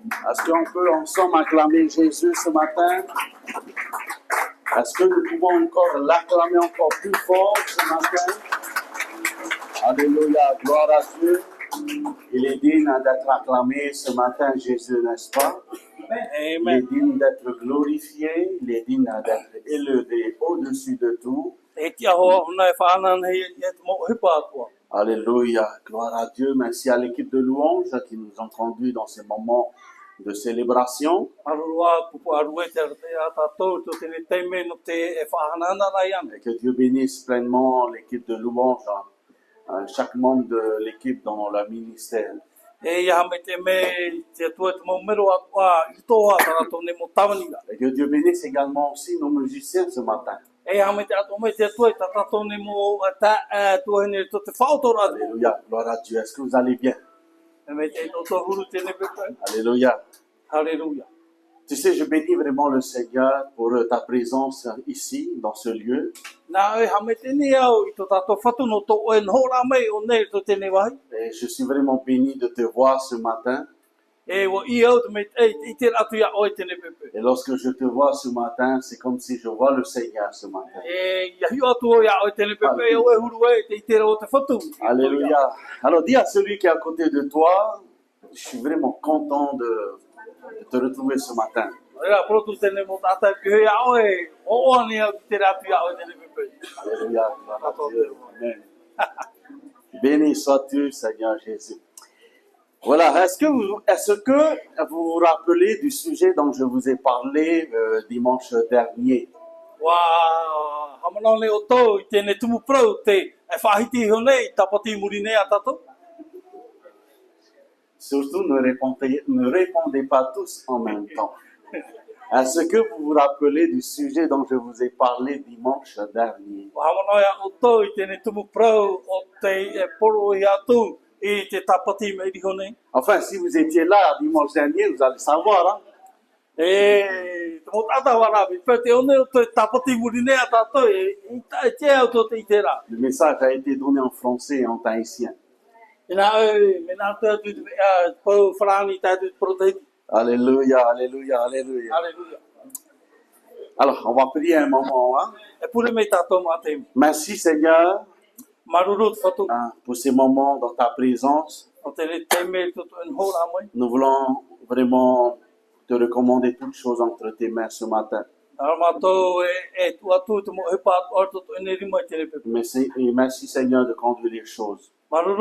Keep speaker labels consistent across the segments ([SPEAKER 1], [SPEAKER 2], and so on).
[SPEAKER 1] Est-ce qu'on peut ensemble acclamer Jésus ce matin? Est-ce que nous pouvons encore l'acclamer encore plus fort ce matin? Alléluia, gloire à Dieu. Il est digne d'être acclamé ce matin, Jésus, n'est-ce pas? Il est digne d'être glorifié, il est digne d'être élevé au-dessus de tout. Alléluia, gloire à Dieu. Merci à l'équipe de louanges qui nous ont conduits dans ces moments de célébration. Et que Dieu bénisse pleinement l'équipe de louanges, chaque membre de l'équipe dans le ministère. Et que Dieu bénisse également aussi nos musiciens ce matin. Alléluia, gloire à Dieu. Est-ce que vous allez bien? Alléluia.
[SPEAKER 2] Alléluia.
[SPEAKER 1] Tu sais, je bénis vraiment le Seigneur pour ta présence ici, dans ce lieu. Et je suis vraiment béni de te voir ce matin. Et lorsque je te vois ce matin, c'est comme si je vois le Seigneur ce matin. Alléluia. Alors dis à celui qui est à côté de toi, je suis vraiment content de te retrouver ce matin. Alléluia. Amen. Béni sois-tu, Seigneur Jésus. Voilà, est-ce que vous vous rappelez du sujet dont je vous ai parlé dimanche dernier? Surtout, ne répondez pas tous en même temps. Est-ce que vous vous rappelez du sujet dont je vous ai parlé dimanche dernier? Enfin, si vous étiez là dimanche dernier, vous allez savoir. Hein? Le message a été donné en français et en tahitien. Alléluia, alléluia, alléluia. Alors, on va prier un moment. Hein? Merci Seigneur pour ces moments dans ta présence. Nous voulons vraiment te recommander toutes choses entre tes mains ce matin. Merci Seigneur de conduire les choses. Parle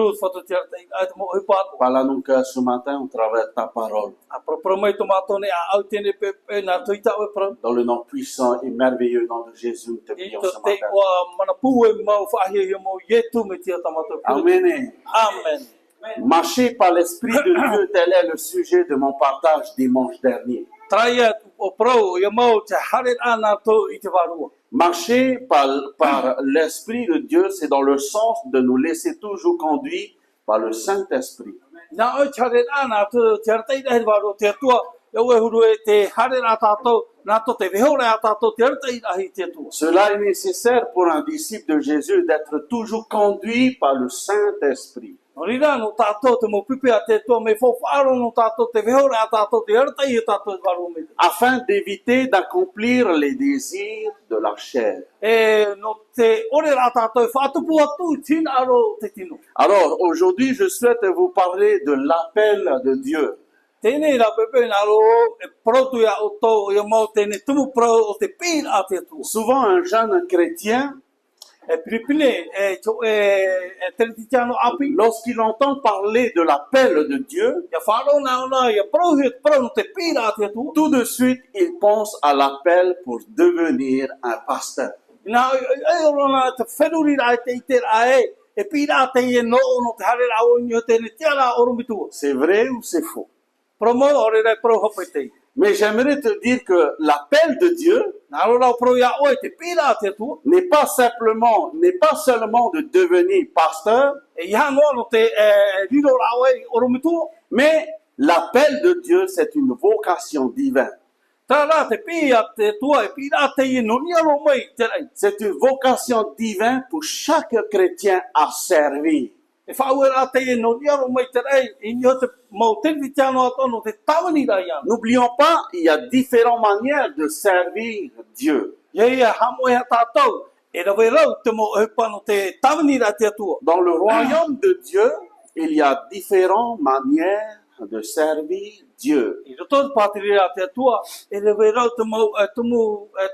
[SPEAKER 1] à nos cœurs ce matin au travers de ta parole. Dans le nom puissant et merveilleux nom de Jésus, nous te prions ce matin. Amen.
[SPEAKER 2] Amen.
[SPEAKER 1] Marcher par l'Esprit de Dieu, tel est le sujet de mon partage dimanche dernier. Marcher par l'Esprit de Dieu, c'est dans le sens de nous laisser toujours conduire par le Saint-Esprit. Cela est nécessaire pour un disciple de Jésus d'être toujours conduit par le Saint-Esprit. Afin d'éviter d'accomplir les désirs de la chair. Alors, aujourd'hui, je souhaite vous parler de l'appel de Dieu. Souvent, un jeune chrétien, lorsqu'il entend parler de l'appel de Dieu, tout de suite, il pense à l'appel pour devenir un pasteur. C'est vrai ou c'est faux? Mais j'aimerais te dire que l'appel de Dieu n'est pas seulement de devenir pasteur, mais l'appel de Dieu, c'est une vocation divine. C'est une vocation divine pour chaque chrétien à servir.
[SPEAKER 2] E whaua te e no niaro mai te rei, I nio te mau te tiano atono te tawani ra iana.
[SPEAKER 1] N'oublions pas, il y a différentes manières de servir Dieu.
[SPEAKER 2] Ia hamo e tātou, e rawe rau te mo eupano te tawani ra te atua.
[SPEAKER 1] Dans le royaume de Dieu, il y a différentes manières de servir Dieu.
[SPEAKER 2] I roto te pātiri ra te atua, e rawe rau te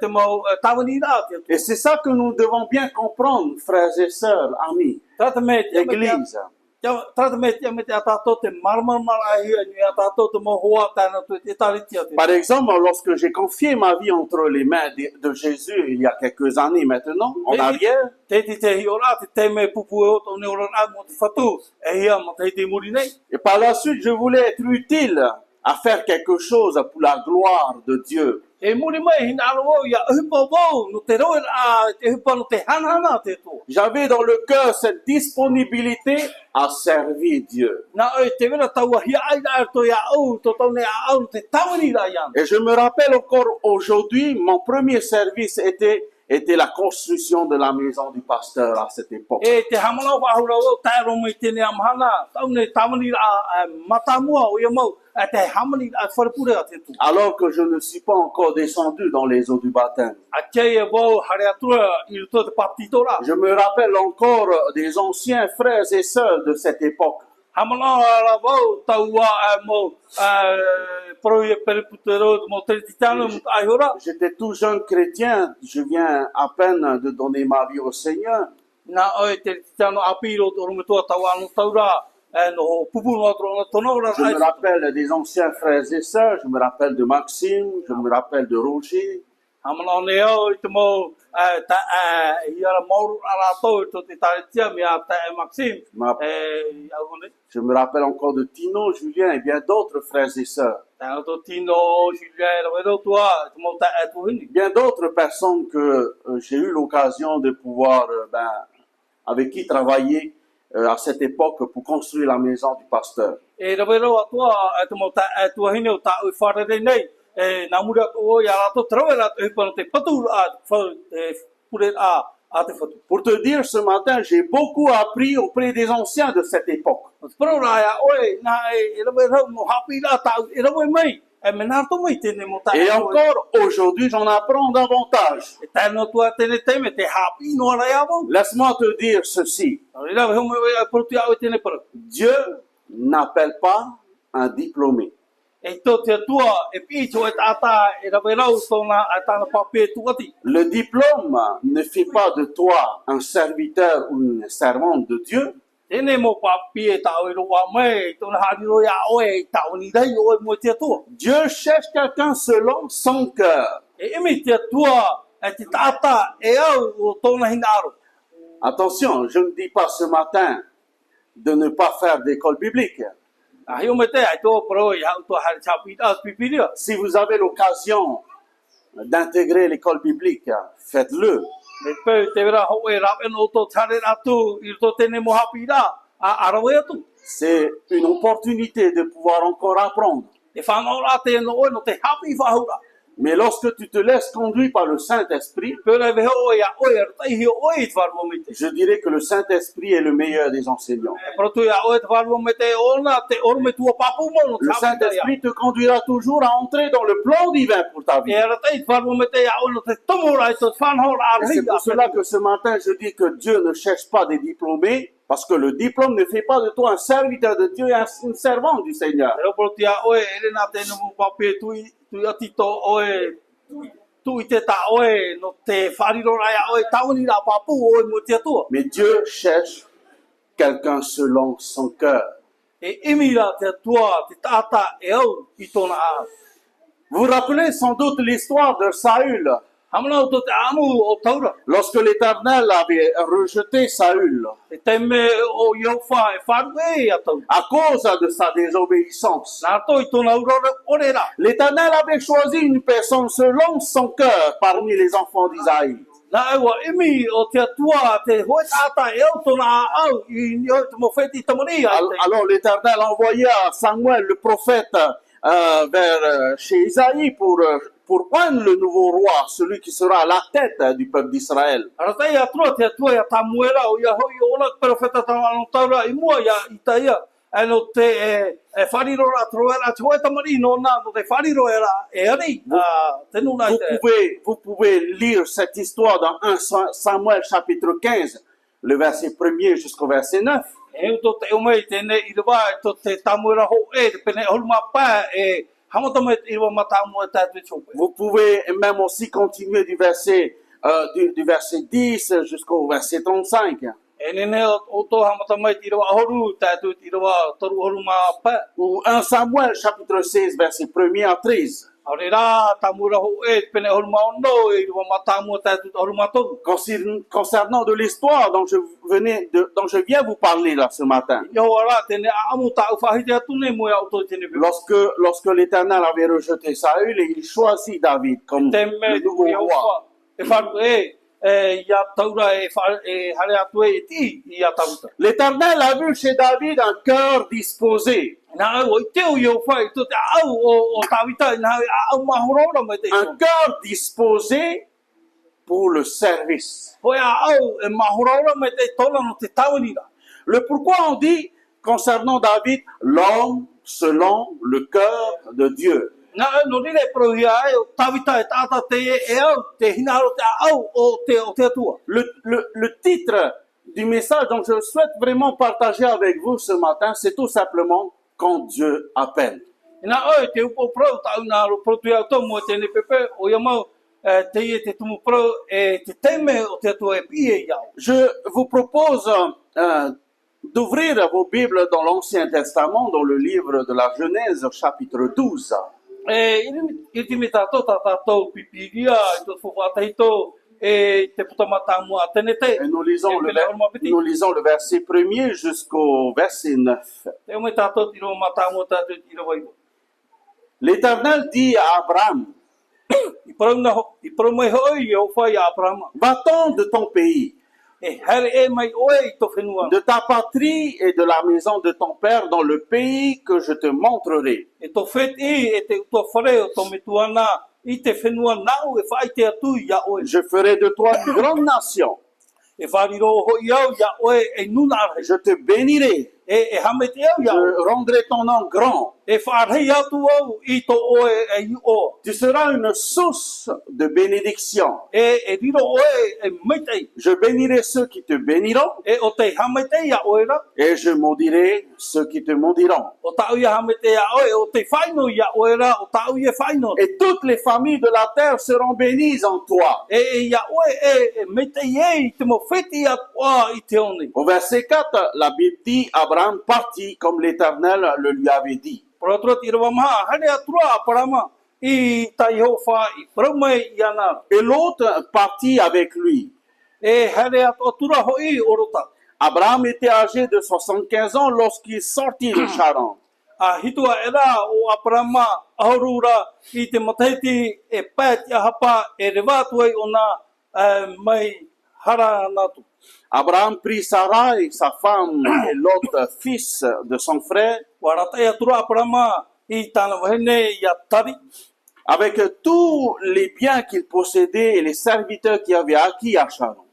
[SPEAKER 2] mau tawani ra te atua.
[SPEAKER 1] Et c'est ça que nous devons bien comprendre, frères et sœurs, amis,
[SPEAKER 2] Tata me te
[SPEAKER 1] Église.
[SPEAKER 2] Tata me te a tātou te marmara ahia, ni a tātou te mo hoa tāna tu te taritia te.
[SPEAKER 1] Par exemple, lorsque j'ai confié ma vie entre les mains de Jésus il y a quelques années maintenant, en arrière,
[SPEAKER 2] Te hi ora, te me pupu e o tōne ora rā mo te whatu, e hia mo te muri nei.
[SPEAKER 1] et par la suite, je voulais être utile à faire quelque chose pour la gloire de Dieu.
[SPEAKER 2] E muri mai hina aro ia hupa wau, no te roe a te hupa no te hanahana te tō.
[SPEAKER 1] J'avais dans le cœur cette disponibilité à servir Dieu.
[SPEAKER 2] Nā oi te vera taua hia aina ar tō ia au, tō tōne a au, te tawani rā iana.
[SPEAKER 1] Et je me rappelle encore aujourd'hui, mon premier service était la construction de la maison du pasteur à cette époque.
[SPEAKER 2] E te hamana wahura o, tae ro mai tēne amahana, taune tawani rā matamua o ia mau, te hamani rā wharepure a te tō.
[SPEAKER 1] Alors que je ne suis pas encore descendu dans les eaux du baptême.
[SPEAKER 2] A kei e wau hare atua I roto te patito rā.
[SPEAKER 1] Je me rappelle encore des anciens frères et sœurs de cette époque.
[SPEAKER 2] Hamana rā wau taua mo proie periputero mo te titano mo aihora.
[SPEAKER 1] J'étais tout jeune chrétien, je viens à peine de donner ma vie au Seigneur.
[SPEAKER 2] Nā oi te titano apiro tō rumetua taua anu taura, no pupu no atro no tono rā.
[SPEAKER 1] Je me rappelle des anciens frères et sœurs, je me rappelle de Maxime, je me rappelle de Roger.
[SPEAKER 2] Hamana ne au I te mo hiara mauru ara tō tō te taritia mea ta Maxime. Augone.
[SPEAKER 1] Je me rappelle encore de Tino, Julien et bien d'autres frères et sœurs.
[SPEAKER 2] Tāna tō Tino, Julien, Rawero tua, te mo ta tuini.
[SPEAKER 1] Bien d'autres personnes que j'ai eu l'occasion de pouvoir, avec qui travailler à cette époque pour construire la maison du pasteur.
[SPEAKER 2] E Rawero atua, te mo ta tuini o ta ui wharere nei. Nā muri o ia rato trawe rato hipano te patu a pure a te whatu.
[SPEAKER 1] Pour te dire, ce matin, j'ai beaucoup appris auprès des anciens de cette époque.
[SPEAKER 2] Pero rā ia oe, nā e rawe rau mo hapi rā tau, e rawe mai, e menarto mai tēne mo ta
[SPEAKER 1] Et encore aujourd'hui, j'en apprends davantage.
[SPEAKER 2] E tēno tua tēne teme, te hapi no ara ia wau.
[SPEAKER 1] Laisse-moi te dire ceci.
[SPEAKER 2] E rawe home e protu ia oe tēne para.
[SPEAKER 1] Dieu n'appelle pas un diplômé.
[SPEAKER 2] E tō te atua, e pīto e tātā, e rawe rau tōna a tāna papē tuati.
[SPEAKER 1] Le diplôme ne fait pas de toi un serviteur ou une servante de Dieu.
[SPEAKER 2] Tēne mo papē tāu e roa mai, tōna hariro ia oe, tāu ni rei oe mo te atua.
[SPEAKER 1] Dieu cherche quelqu'un selon son cœur.
[SPEAKER 2] E imi te atua, e te tātā, e au o tōna hina aro.
[SPEAKER 1] Attention, je ne dis pas ce matin de ne pas faire d'école biblique.
[SPEAKER 2] A hio me te, ai tō pro i hau tō hare chapi as pipiria.
[SPEAKER 1] Si vous avez l'occasion d'intégrer l'école biblique, faites-le.
[SPEAKER 2] Me peu te vera ho e rau e no tō tare ratu, I tō tēne mo hapi rā, a arawe atu.
[SPEAKER 1] C'est une opportunité de pouvoir encore apprendre.
[SPEAKER 2] E whanau rā te no oe no te hapi whahura.
[SPEAKER 1] Mais lorsque tu te laisses conduire par le Saint-Esprit,
[SPEAKER 2] Pero e veho oe a oe, ratai hi oe I te wharuo me te.
[SPEAKER 1] je dirais que le Saint-Esprit est le meilleur des enseignants.
[SPEAKER 2] E protu ia oe te wharuo me te ona, te oru me tua papu mo no te
[SPEAKER 1] Le
[SPEAKER 2] hapi rā ia.
[SPEAKER 1] Saint-Esprit te conduira toujours à entrer dans le plan divin pour ta vie.
[SPEAKER 2] E ratai te wharuo me te ia oe no te tomo rā I tō whanau rā
[SPEAKER 1] Et c'est pour cela que ce matin, je dis que Dieu ne cherche pas des diplômés, parce que le diplôme ne fait pas de toi un serviteur de Dieu et un servant du Seigneur.
[SPEAKER 2] E protu ia oe, ere nā tēne mo papē tui ati tō oe, tui te tā oe, no te whariro rā ia oe, tauni rā papu oe mo te atua.
[SPEAKER 1] Mais Dieu cherche quelqu'un selon son cœur.
[SPEAKER 2] E imi rā te atua, te tātā e au I tōna a.
[SPEAKER 1] Vous vous rappelez sans doute l'histoire de Saül,
[SPEAKER 2] Hamana o tō te amu o taura.
[SPEAKER 1] lorsque l'Éternel avait rejeté Saül
[SPEAKER 2] E teme o Iowha e wharu e a tau.
[SPEAKER 1] à cause de sa désobéissance.
[SPEAKER 2] Nā tō I tōna urore ore rā.
[SPEAKER 1] L'Éternel avait choisi une personne selon son cœur parmi les enfants d'Isaïe.
[SPEAKER 2] Nā ewa imi o te atua, te hoe tātā e au tōna a au, I nio te mo wheti tamari a te.
[SPEAKER 1] Alors l'Éternel envoya Samuel, le prophète, chez Isaïe pour prendre le nouveau roi, celui qui sera à la tête du peuple d'Israël.
[SPEAKER 2] Aratai atua te atua ia tamuera o ia hoi ola profeta tamano taura i mua ia itaia. Ano te whariro ra troera te hoa tamari no nā no te whariro era e ari tenu nai te.
[SPEAKER 1] Vous pouvez lire cette histoire dans 1 Samuel chapitre 15, le verset 1er jusqu'au verset 9.
[SPEAKER 2] E uto te umei tēne i rewa e to te tamuera ho e te pene holma pā e hamotama i rewa matamua tātu chope.
[SPEAKER 1] Vous pouvez même aussi continuer du verset 10 jusqu'au verset 35.
[SPEAKER 2] E nene o to hamotama i rewa horu tātu i rewa toru horu mā pā.
[SPEAKER 1] Ou 1 Samuel chapitre 16, verset 1er à 13.
[SPEAKER 2] Aure rā tamuera ho e te pene holma ono i rewa matamua tātu horu mā toru.
[SPEAKER 1] Concernant de l'histoire dont je viens vous parler là ce matin. Lorsque l'Éternel avait rejeté Saül, et il choisit David comme le nouveau roi. L'Éternel a vu chez David un cœur disposé. Un cœur disposé pour le service. Le pourquoi on dit concernant David, l'homme selon le cœur de Dieu. Le titre du message dont je souhaite vraiment partager avec vous ce matin, c'est tout simplement quand Dieu appelle. Je vous propose d'ouvrir vos Bibles dans l'Ancien Testament, dans le livre de la Genèse, chapitre 12.
[SPEAKER 2] Et
[SPEAKER 1] nous lisons le verset 1er jusqu'au verset 9. L'Éternel dit à Abraham, va-t'en de ton pays, de ta patrie et de la maison de ton père dans le pays que je te montrerai. Je ferai de toi une grande nation. Je te bénirai. Je rendrai ton nom grand. Tu seras une source de bénédiction. Je bénirai ceux qui te béniront. Et je maudirai ceux qui te maudiront. Et toutes les familles de la terre seront bénies en toi. Au verset 4, la Bible dit, Abraham partit comme l'Éternel le lui avait dit. Et l'autre partit avec lui. Abraham était âgé de 75 ans lorsqu'il sortit de Charan. Abraham prit Sarai, sa femme, et l'autre fils de son frère, avec tous les biens qu'il possédait et les serviteurs qu'il avait acquis à Charan.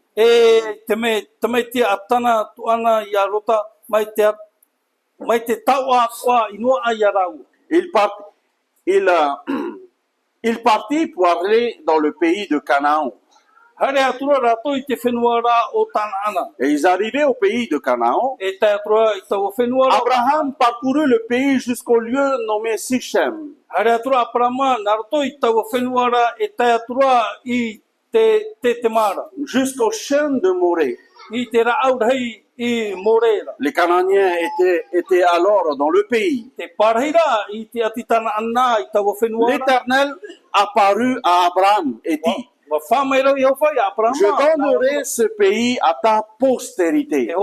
[SPEAKER 1] Il partit pour aller dans le pays de Canaan. Et ils arrivaient au pays de Canaan. Abraham parcourut le pays jusqu'au lieu nommé Sichem. Jusqu'au chêne de Morée. Les Canaaniens étaient alors dans le pays. L'Éternel apparut à Abraham et dit, je donnerai ce pays à ta postérité.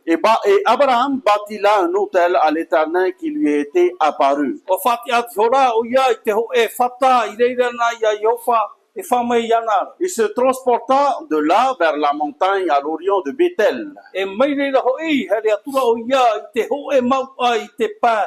[SPEAKER 1] Et Abraham bâtit là un autel à l'Éternel qui lui était apparu.
[SPEAKER 2] e whamai iana.
[SPEAKER 1] Il se transporta de là vers la montagne à l'orient de Bethel.
[SPEAKER 2] E mai reira hoi, here atura o ia i te ho e mau a i te pā,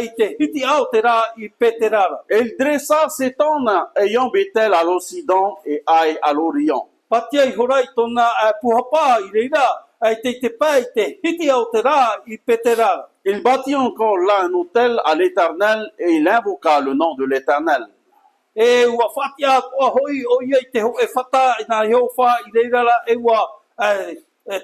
[SPEAKER 2] i te hiti au te rā i Peterara.
[SPEAKER 1] Et il dressa ses tentes ayant Bethel à l'occident et Aï à l'orient.
[SPEAKER 2] Patia i horai tona puhapa i reira, i te pā i te hiti au te rā i Peterara.
[SPEAKER 1] Il bâtit encore là un autel à l'Éternel et il invoqua le nom de l'Éternel.
[SPEAKER 2] E ua whatia kua hoi o ia i te ho e whata i nā heo wha i reira e ua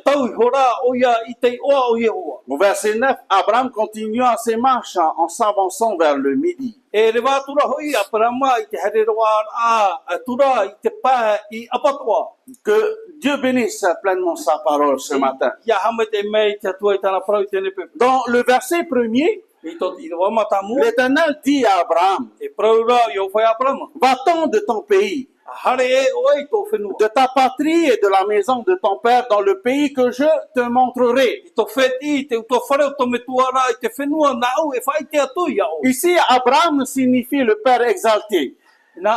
[SPEAKER 2] tau i hora o ia i te oa o Yehowa.
[SPEAKER 1] Au verset 9, Abraham continua ses marches en s'avançant vers le midi.
[SPEAKER 2] E re wātura hoi a parama i te hereroa a tura i te pā i apatoa.
[SPEAKER 1] Que Dieu bénisse pleinement sa parole ce matin.
[SPEAKER 2] Ia hame te mei te atua i tana parau i tene pepe.
[SPEAKER 1] Dans le verset premier,
[SPEAKER 2] I tot i rewa matamu.
[SPEAKER 1] l'Éternel dit à Abraham,
[SPEAKER 2] E parau ra i o whai a parama.
[SPEAKER 1] va-t'en de ton pays,
[SPEAKER 2] Hare e oi tō whenua.
[SPEAKER 1] de ta patrie et de la maison de ton père dans le pays que je te montrerai.
[SPEAKER 2] I tō wheti, te uto whare o tō metuara i te whenua na au e whai te atu i au.
[SPEAKER 1] Ici, Abraham signifie le père exalté.
[SPEAKER 2] Nā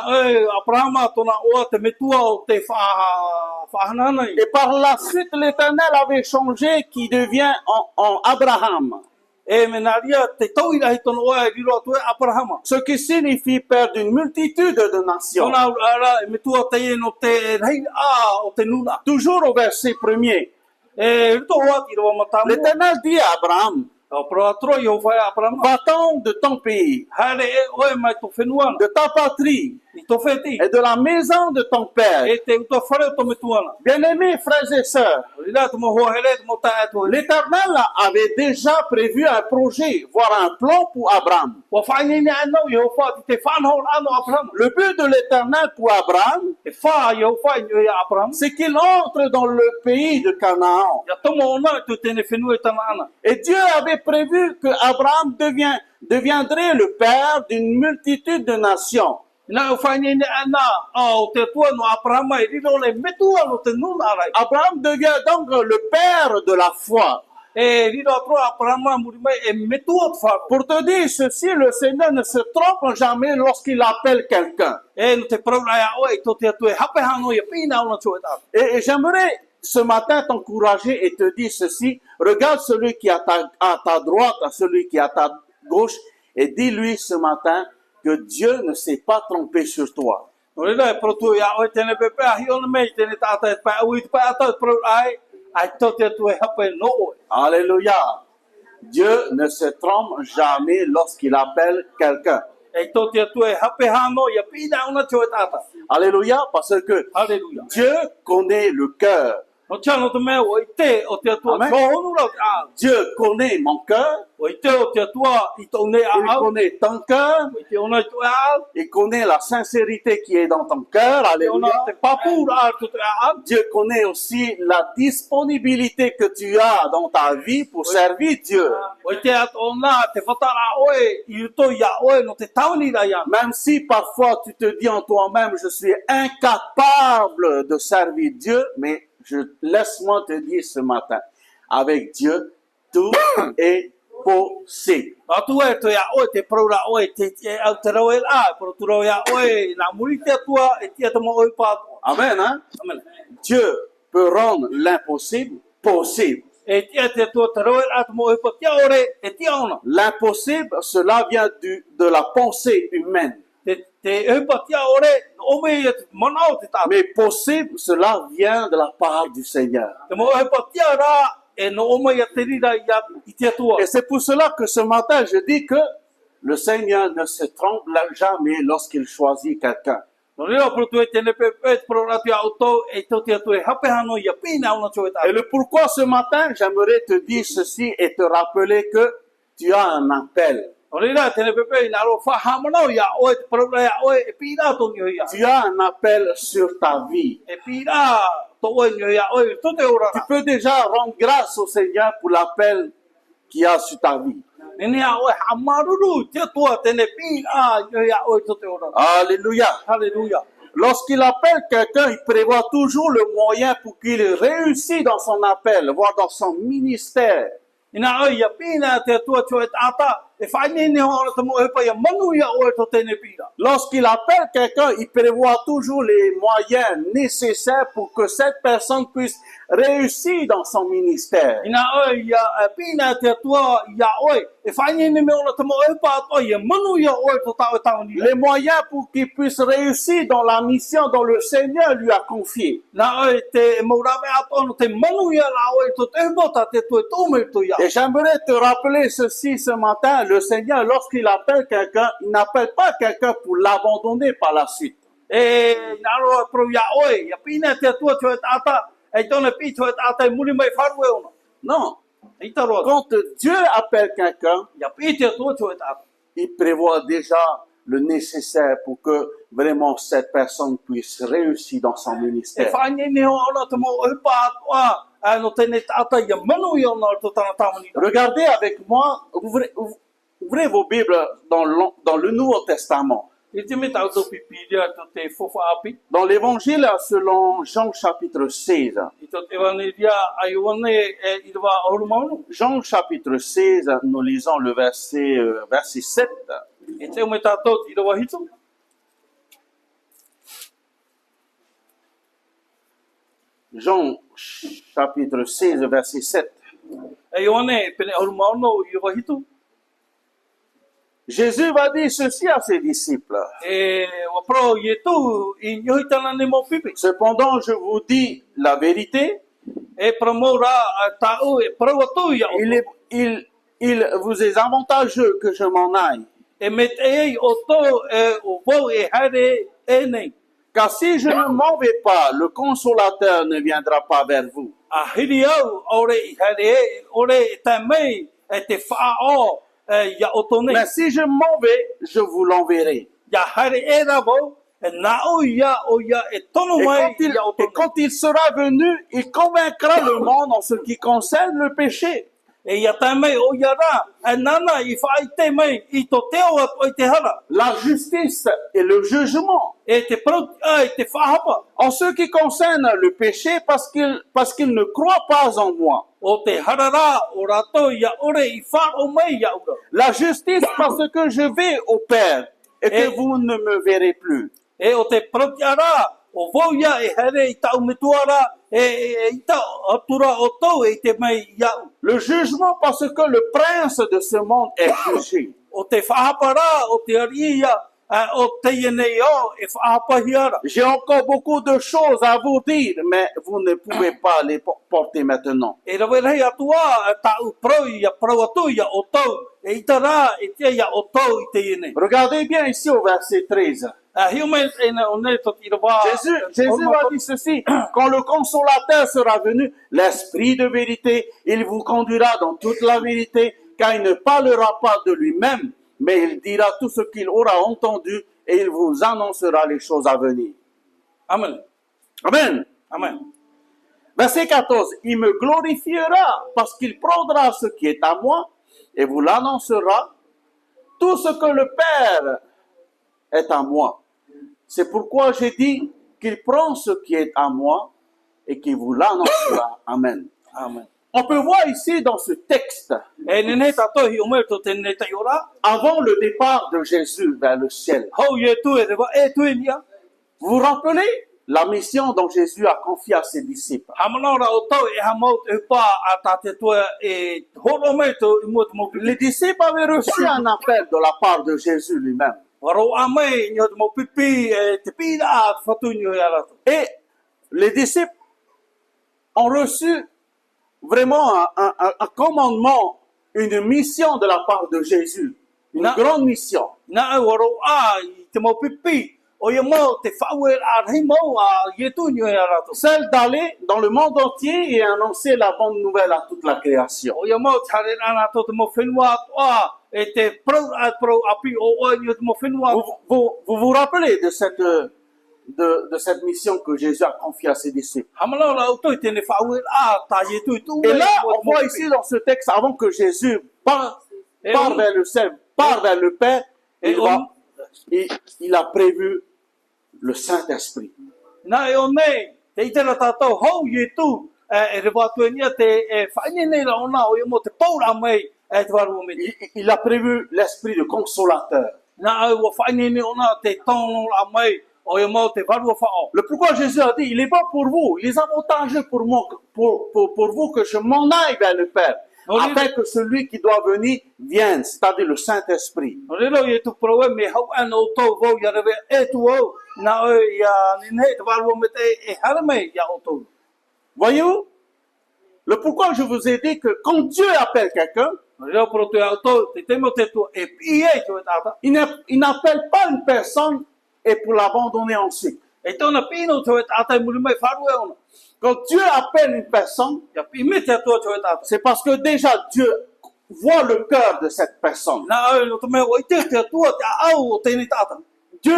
[SPEAKER 2] Abrahama tōna oa te metua o te whahanana i.
[SPEAKER 1] Et par la suite, l'Éternel avait changé qui devient en Abraham.
[SPEAKER 2] E mena ria te tauirahi tōna oa e riro atu e Abrahama.
[SPEAKER 1] Ce qui signifie père d'une multitude de nations.
[SPEAKER 2] Tōna ara e metua te e no te rei a o te nuna.
[SPEAKER 1] Toujours au verset premier.
[SPEAKER 2] E rito hoa ti rawa matamu.
[SPEAKER 1] L'Éternel dit à Abraham,
[SPEAKER 2] O proatro i o whai a Abrahama.
[SPEAKER 1] va-t'en de ton pays,
[SPEAKER 2] Hare e oe mai tō whenuana.
[SPEAKER 1] de ta patrie
[SPEAKER 2] I tō wheti.
[SPEAKER 1] et de la maison de ton père.
[SPEAKER 2] E te uto whare o tō metuana.
[SPEAKER 1] Bien-aimés frères et sœurs,
[SPEAKER 2] Rira tu mo hoa hele, tu mo tae atu.
[SPEAKER 1] l'Éternel avait déjà prévu un projet, voire un plan pour Abraham.
[SPEAKER 2] Wa whaini ni anau i o wha ti te whanau ano Abrahama.
[SPEAKER 1] Le but de l'Éternel pour Abraham,
[SPEAKER 2] E wha i o wha i Abrahama.
[SPEAKER 1] c'est qu'il entre dans le pays de Canaan.
[SPEAKER 2] Ia tomo ona tu tene whenua i tana ana.
[SPEAKER 1] Et Dieu avait prévu que Abraham deviendrait le père d'une multitude de nations.
[SPEAKER 2] Nā o whaini ni ana o te atua no Abrahama i riro le metua no te nuna arai.
[SPEAKER 1] Abraham devient donc le père de la foi.
[SPEAKER 2] E riro atua Abrahama muri mai e metua te wharo.
[SPEAKER 1] Pour te dire ceci, le Seigneur ne se trompe jamais lorsqu'il appelle quelqu'un.
[SPEAKER 2] E no te praura ia oe i tō te atu e hape hano i a pina ona tō e tātu.
[SPEAKER 1] Et j'aimerais ce matin t'encourager et te dire ceci. Regarde celui qui est à ta droite, à celui qui est à ta gauche, et dis-lui ce matin que Dieu ne s'est pas trompé sur toi.
[SPEAKER 2] No rira e protu ia oe tene pepe a hiona mei tene tāta e pai au i te pai atau e praura ai tō te atu e hape no oe.
[SPEAKER 1] Alléluia. Dieu ne se trompe jamais lorsqu'il appelle quelqu'un.
[SPEAKER 2] E tō te atu e hape hano i a pina ona tō e tāta.
[SPEAKER 1] Alléluia, parce que
[SPEAKER 2] Halleluja.
[SPEAKER 1] Dieu connaît le cœur.
[SPEAKER 2] No tiano te mea o i te o te atua
[SPEAKER 1] Amen.
[SPEAKER 2] tō honu rau te a.
[SPEAKER 1] Dieu connaît mon cœur.
[SPEAKER 2] O i te o te atua i tō nei a
[SPEAKER 1] Il
[SPEAKER 2] au.
[SPEAKER 1] connaît ton cœur.
[SPEAKER 2] O i te ona i tō e a.
[SPEAKER 1] Il connaît la sincérité qui est dans ton cœur.
[SPEAKER 2] Te ona
[SPEAKER 1] Alléluia.
[SPEAKER 2] te papu ra tō te a.
[SPEAKER 1] Dieu connaît aussi la disponibilité que tu as dans ta vie pour servir Dieu.
[SPEAKER 2] O i te atu ona te whatara oe i uto ia oe no te tauni ra ia.
[SPEAKER 1] Même si parfois tu te dis en toi-même, je suis incapable de servir Dieu, mais laisse-moi te dire ce matin, avec Dieu, tout est possible.
[SPEAKER 2] Atu e to ia oe te praura oe te au te rau e la. Pero tu rau ia oe nā muri te atua e te atama oe pātua.
[SPEAKER 1] Amen, hein?
[SPEAKER 2] Amen.
[SPEAKER 1] Dieu peut rendre l'impossible possible.
[SPEAKER 2] E te atua te rau e la atama oe pātia ore e tia ona.
[SPEAKER 1] L'impossible, cela vient de la pensée humaine.
[SPEAKER 2] Te e pātia ore o me e mana o te tātua.
[SPEAKER 1] Mais possible, cela vient de la part du Seigneur.
[SPEAKER 2] Te mo e pātia ra e no o mai a te rira i te atua.
[SPEAKER 1] Et c'est pour cela que ce matin, je dis que le Seigneur ne se trompe jamais lorsqu'il choisit quelqu'un.
[SPEAKER 2] No rira protu e tene pepe te praura te auto e tō te atua e hape hano i a pina ona tō e
[SPEAKER 1] Et
[SPEAKER 2] tātua.
[SPEAKER 1] le pourquoi ce matin, j'aimerais te dire ceci et te rappeler que tu as un appel.
[SPEAKER 2] No rira tene pepe i naro whahamanau ia oe te praura ia oe e pina tō nio ia.
[SPEAKER 1] Tu as un appel sur ta vie.
[SPEAKER 2] E pina tō oe nio ia oe tō te ora.
[SPEAKER 1] Tu peux déjà rendre grâce au Seigneur pour l'appel qu'il y a sur ta vie.
[SPEAKER 2] Nene a oe hamaruru te atua tene pina nio ia oe tō te ora.
[SPEAKER 1] Alléluia.
[SPEAKER 2] Halleluja.
[SPEAKER 1] Lorsqu'il appelle quelqu'un, il prévoit toujours le moyen pour qu'il réussisse dans son appel, voire dans son ministère.
[SPEAKER 2] Ina oe ia pina te atua tō e tāta. e whaine ne hoa te mo e pa ia manu ia oe to tēne pira.
[SPEAKER 1] Lorsqu'il appelle quelqu'un, il prévoit toujours les moyens nécessaires pour que cette personne puisse réussir dans son ministère.
[SPEAKER 2] Ina oe ia pina te atua ia oe, e whaine ne me ona te mo e pa atua ia manu ia oe to tau e tau ni.
[SPEAKER 1] Les moyens pour qu'il puisse réussir dans la mission dont le Seigneur lui a confiée.
[SPEAKER 2] Na oe te maurawe atua no te manu ia la oe to te mota te tue tōme to ia.
[SPEAKER 1] Et j'aimerais te rappeler ceci ce matin. Le Seigneur, lorsqu'il appelle quelqu'un, il n'appelle pas quelqu'un pour l'abandonner par la suite.
[SPEAKER 2] E naro pro ia oe, ia pina te atua te tata, e tōne pi te tata e muri mai wharu e ona.
[SPEAKER 1] Non.
[SPEAKER 2] I taro atu.
[SPEAKER 1] Quand Dieu appelle quelqu'un,
[SPEAKER 2] Ia pi te atua te tata.
[SPEAKER 1] il prévoit déjà le nécessaire pour que vraiment cette personne puisse réussir dans son
[SPEAKER 2] E
[SPEAKER 1] ministère.
[SPEAKER 2] whaine ne hoa ona te mo e pa atua, no tēne tata ia manu ia ona to tana tamani.
[SPEAKER 1] Regardez avec moi, ouvrez vos Bibles dans le Nouveau Testament.
[SPEAKER 2] I te me tau tau pipiria to te fofa api.
[SPEAKER 1] Dans l'Évangile selon Jean chapitre 16.
[SPEAKER 2] I to te wane ria ai wane e i rewa auru maunu.
[SPEAKER 1] Jean chapitre 16, nous lisons le verset 7.
[SPEAKER 2] E te ume tātou i rewa hitu.
[SPEAKER 1] Jean chapitre 16, verset 7.
[SPEAKER 2] E wane pene auru maunu i rewa hitu.
[SPEAKER 1] Jésus va dire ceci à ses disciples.
[SPEAKER 2] E wapro i tu i nyohi tana ne mo pipi.
[SPEAKER 1] Cependant, je vous dis la vérité,
[SPEAKER 2] E pramora tau e prawa tu ia o.
[SPEAKER 1] il vous est avantageux que je m'en aille.
[SPEAKER 2] E me te ei o to e o vau e haere e nei.
[SPEAKER 1] Car si je ne m'en vais pas, le consolateur ne viendra pas vers vous.
[SPEAKER 2] A hiri au ore i haere ore e te mei e te whaao ia o tone.
[SPEAKER 1] Mais si je m'en vais, je vous l'enverrai.
[SPEAKER 2] Ia haere e rabo e na o ia e tono
[SPEAKER 1] Et
[SPEAKER 2] mai ia o
[SPEAKER 1] et
[SPEAKER 2] tone.
[SPEAKER 1] quand il sera venu, il convaincra le monde en ce qui concerne le péché,
[SPEAKER 2] E ia te mei o ia ra e nana i whai te mei i to teo atu i te hara.
[SPEAKER 1] la justice et le jugement.
[SPEAKER 2] E te e te whahapa.
[SPEAKER 1] En ce qui concerne le péché, parce qu'il ne croit pas en moi.
[SPEAKER 2] O te harara o rato ia ore i whao mai ia ura.
[SPEAKER 1] La justice parce que je vais au Père et que vous ne me verrez plus.
[SPEAKER 2] E o te protiara o vau ia e here i tau metuara i tau atura o tau e te mai ia.
[SPEAKER 1] Le jugement parce que le prince de ce monde est jugé.
[SPEAKER 2] O te whahapara o te ari ia o te ienei o e whahapahiara.
[SPEAKER 1] J'ai encore beaucoup de choses à vous dire, mais vous ne pouvez pas les porter maintenant.
[SPEAKER 2] E rawe rei atua tau prau ia prau atu ia o tau e itara e tia ia o tau i te ienei.
[SPEAKER 1] Regardez bien ici au verset 13.
[SPEAKER 2] Hiume e na o ne to tira wā.
[SPEAKER 1] Jésus va dire ceci, quand le consolateur sera venu, l'esprit de vérité, il vous conduira dans toute la vérité, car il ne parlera pas de lui-même, mais il dira tout ce qu'il aura entendu et il vous annoncera les choses à venir.
[SPEAKER 2] Amen.
[SPEAKER 1] Amen.
[SPEAKER 2] Amen.
[SPEAKER 1] Verset 14, il me glorifiera parce qu'il prendra ce qui est à moi et vous l'annoncera. Tout ce que le Père est à moi. C'est pourquoi j'ai dit qu'il prend ce qui est à moi et qu'il vous l'annoncera. Amen.
[SPEAKER 2] Amen.
[SPEAKER 1] On peut voir ici dans ce texte,
[SPEAKER 2] E nene tato hi o mai to tene tai ora.
[SPEAKER 1] avant le départ de Jésus vers le ciel.
[SPEAKER 2] Hau ye tu e rewa e tu e nia.
[SPEAKER 1] Vous vous rappelez la mission dont Jésus a confiée à ses disciples?
[SPEAKER 2] Hamanora o tau e hamau te pa a tate tua e horo mai to i mo te mo
[SPEAKER 1] Les disciples avaient reçu un appel de la part de Jésus lui-même.
[SPEAKER 2] Waro a mai nyo te mo pipi e te pira a fatu nyo e arato.
[SPEAKER 1] Et les disciples ont reçu vraiment un commandement, une mission de la part de Jésus. Une grande mission.
[SPEAKER 2] Na waro a i te mo pipi o ye mo te whaue a rei mo a ye tu nyo e arato.
[SPEAKER 1] Celle d'aller dans le monde entier et annoncer la bonne nouvelle à toute la création.
[SPEAKER 2] O ye mo tare ana to te mo whenua atoa e te prau api o nyo te mo whenua.
[SPEAKER 1] Vous vous rappelez de cette mission que Jésus a confiée à ses disciples.
[SPEAKER 2] Hamanora o toi tene whaue a ta ye tu tu.
[SPEAKER 1] Et là, on voit ici dans ce texte, avant que Jésus part vers le ciel, part vers le Père, il a prévu le Saint-Esprit.
[SPEAKER 2] Na e o nei, te itera tātou hau ye tu, e rewa tuenia te whaine nei la ona o ye mo te paura mai, te waru me te.
[SPEAKER 1] Il a prévu l'esprit de consolateur.
[SPEAKER 2] Na au wa whainene ona te tono la mai o ia mau te waru whao.
[SPEAKER 1] Le pourquoi Jésus a dit, il est bon pour vous, il est avantageux pour moi, pour vous que je m'en aille vers le Père, afin que celui qui doit venir vienne, c'est-à-dire le Saint-Esprit.
[SPEAKER 2] No rero i tu proe me hau ana o tau vau ia rewe e tu au. Na o ia nine te waru me te e harame ia o tau.
[SPEAKER 1] Voyez-vous? Le pourquoi je vous ai dit que quand Dieu appelle quelqu'un,
[SPEAKER 2] No rero pro te au tau te temo te tu e pi e te tata.
[SPEAKER 1] il n'appelle pas une personne et pour l'abandonner ensuite.
[SPEAKER 2] E tona pino te tata muri mai faru e ona.
[SPEAKER 1] Quand Dieu appelle une personne,
[SPEAKER 2] Ia pi me te tu te tata.
[SPEAKER 1] c'est parce que déjà Dieu voit le cœur de cette personne.
[SPEAKER 2] Na o no te me o te tu te au o te ni tata.
[SPEAKER 1] Dieu